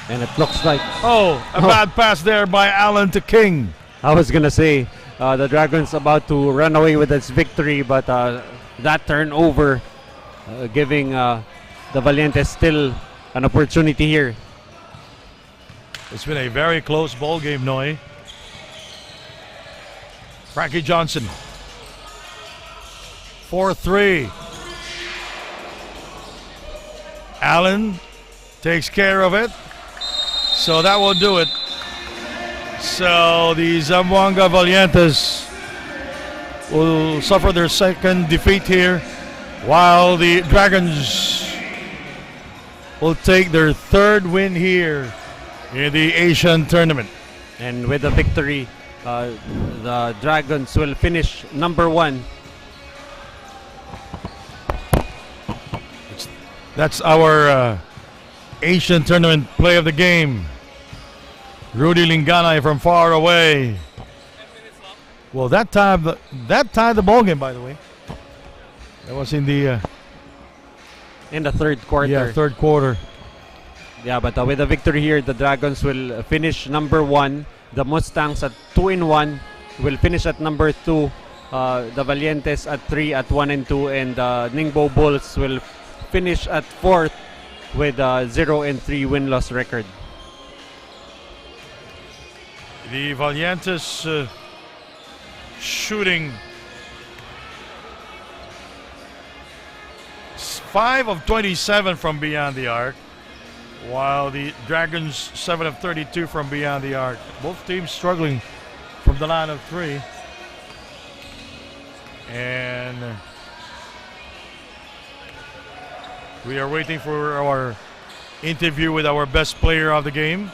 And it looks like... a bad pass there by Allen to King. I was going to say, the Dragons about to run away with this victory, but that turnover giving the Valientes still an opportunity here. It's been a very close ball game, Noy. Frankie Johnson. 4-3. Allen takes care of it. So that will do it. So the Zamboanga Valientes will suffer their second defeat here, while the Dragons will take their third win here in the Asian tournament. And with the victory, the Dragons will finish number one. That's our Asian tournament play of the game. Rudy Linganay from far away. Well, that tied the ball game, by the way. That was in the third quarter. Yeah, third quarter. Yeah, but with the victory here, the Dragons will finish number one. The Mustangs at 2-1 will finish at number 2. The Valientes at 3 at 1-2, and Ningbo Bulls will finish at 4th with 0-3 win-loss record. The Valientes shooting 5 of 27 from beyond the arc, while the Dragons 7 of 32 from beyond the arc. Both teams struggling from the line of 3. And we are waiting for our interview with our best player of the game.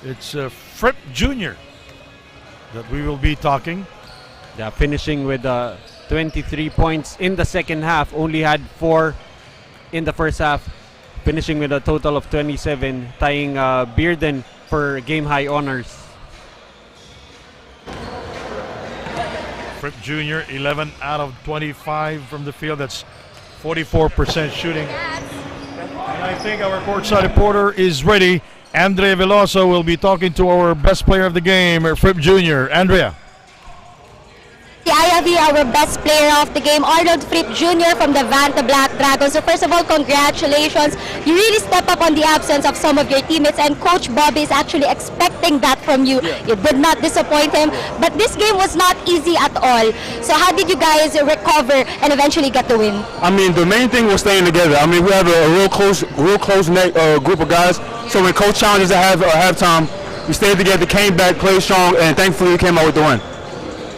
It's Fripp Jr. that we will be talking. Yeah, finishing with 23 points in the second half. Only had 4 in the first half. Finishing with a total of 27, tying Bearden for game-high honors. Fripp Jr., 11 out of 25 from the field. That's 44% shooting. And I think our courtside reporter is ready Andrea Veloso will be talking to our best player of the game, Fripp Jr. Andrea. I have here our best player of the game, Arnold Fripp Jr. from the Vantablack Dragons. So first of all, congratulations. You really step up on the absence of some of your teammates, and Coach Bobby is actually expecting that from you. You did not disappoint him, but this game was not easy at all. So how did you guys recover and eventually get the win? I mean, the main thing was staying together. I mean, we have a real close knit group of guys. So when Coach challenges at halftime, we stayed together, came back, played strong, and thankfully we came out with the win.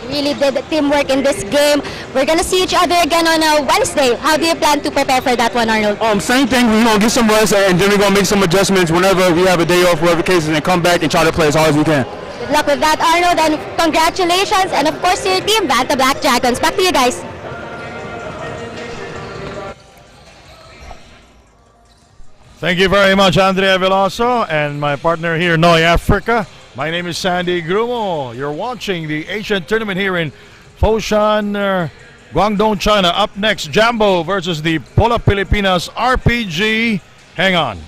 Really did teamwork in this game. We're gonna see each other again on Wednesday. How do you plan to prepare for that one, Arnold? Same thing. We're gonna get some rest, and then we're gonna make some adjustments whenever we have a day off, whatever cases, and come back and try to play as hard as we can. Good luck with that, Arnold, and congratulations, and of course to your team, Vantablack Dragons. Back to you guys. Thank you very much, Andrea Veloso, and my partner here, Noy Africa. My name is Sandy Grumo. You're watching the Asian tournament here in Foshan, Guangdong, China. Up next, Jambo versus the Pola Pilipinas RPG. Hang on.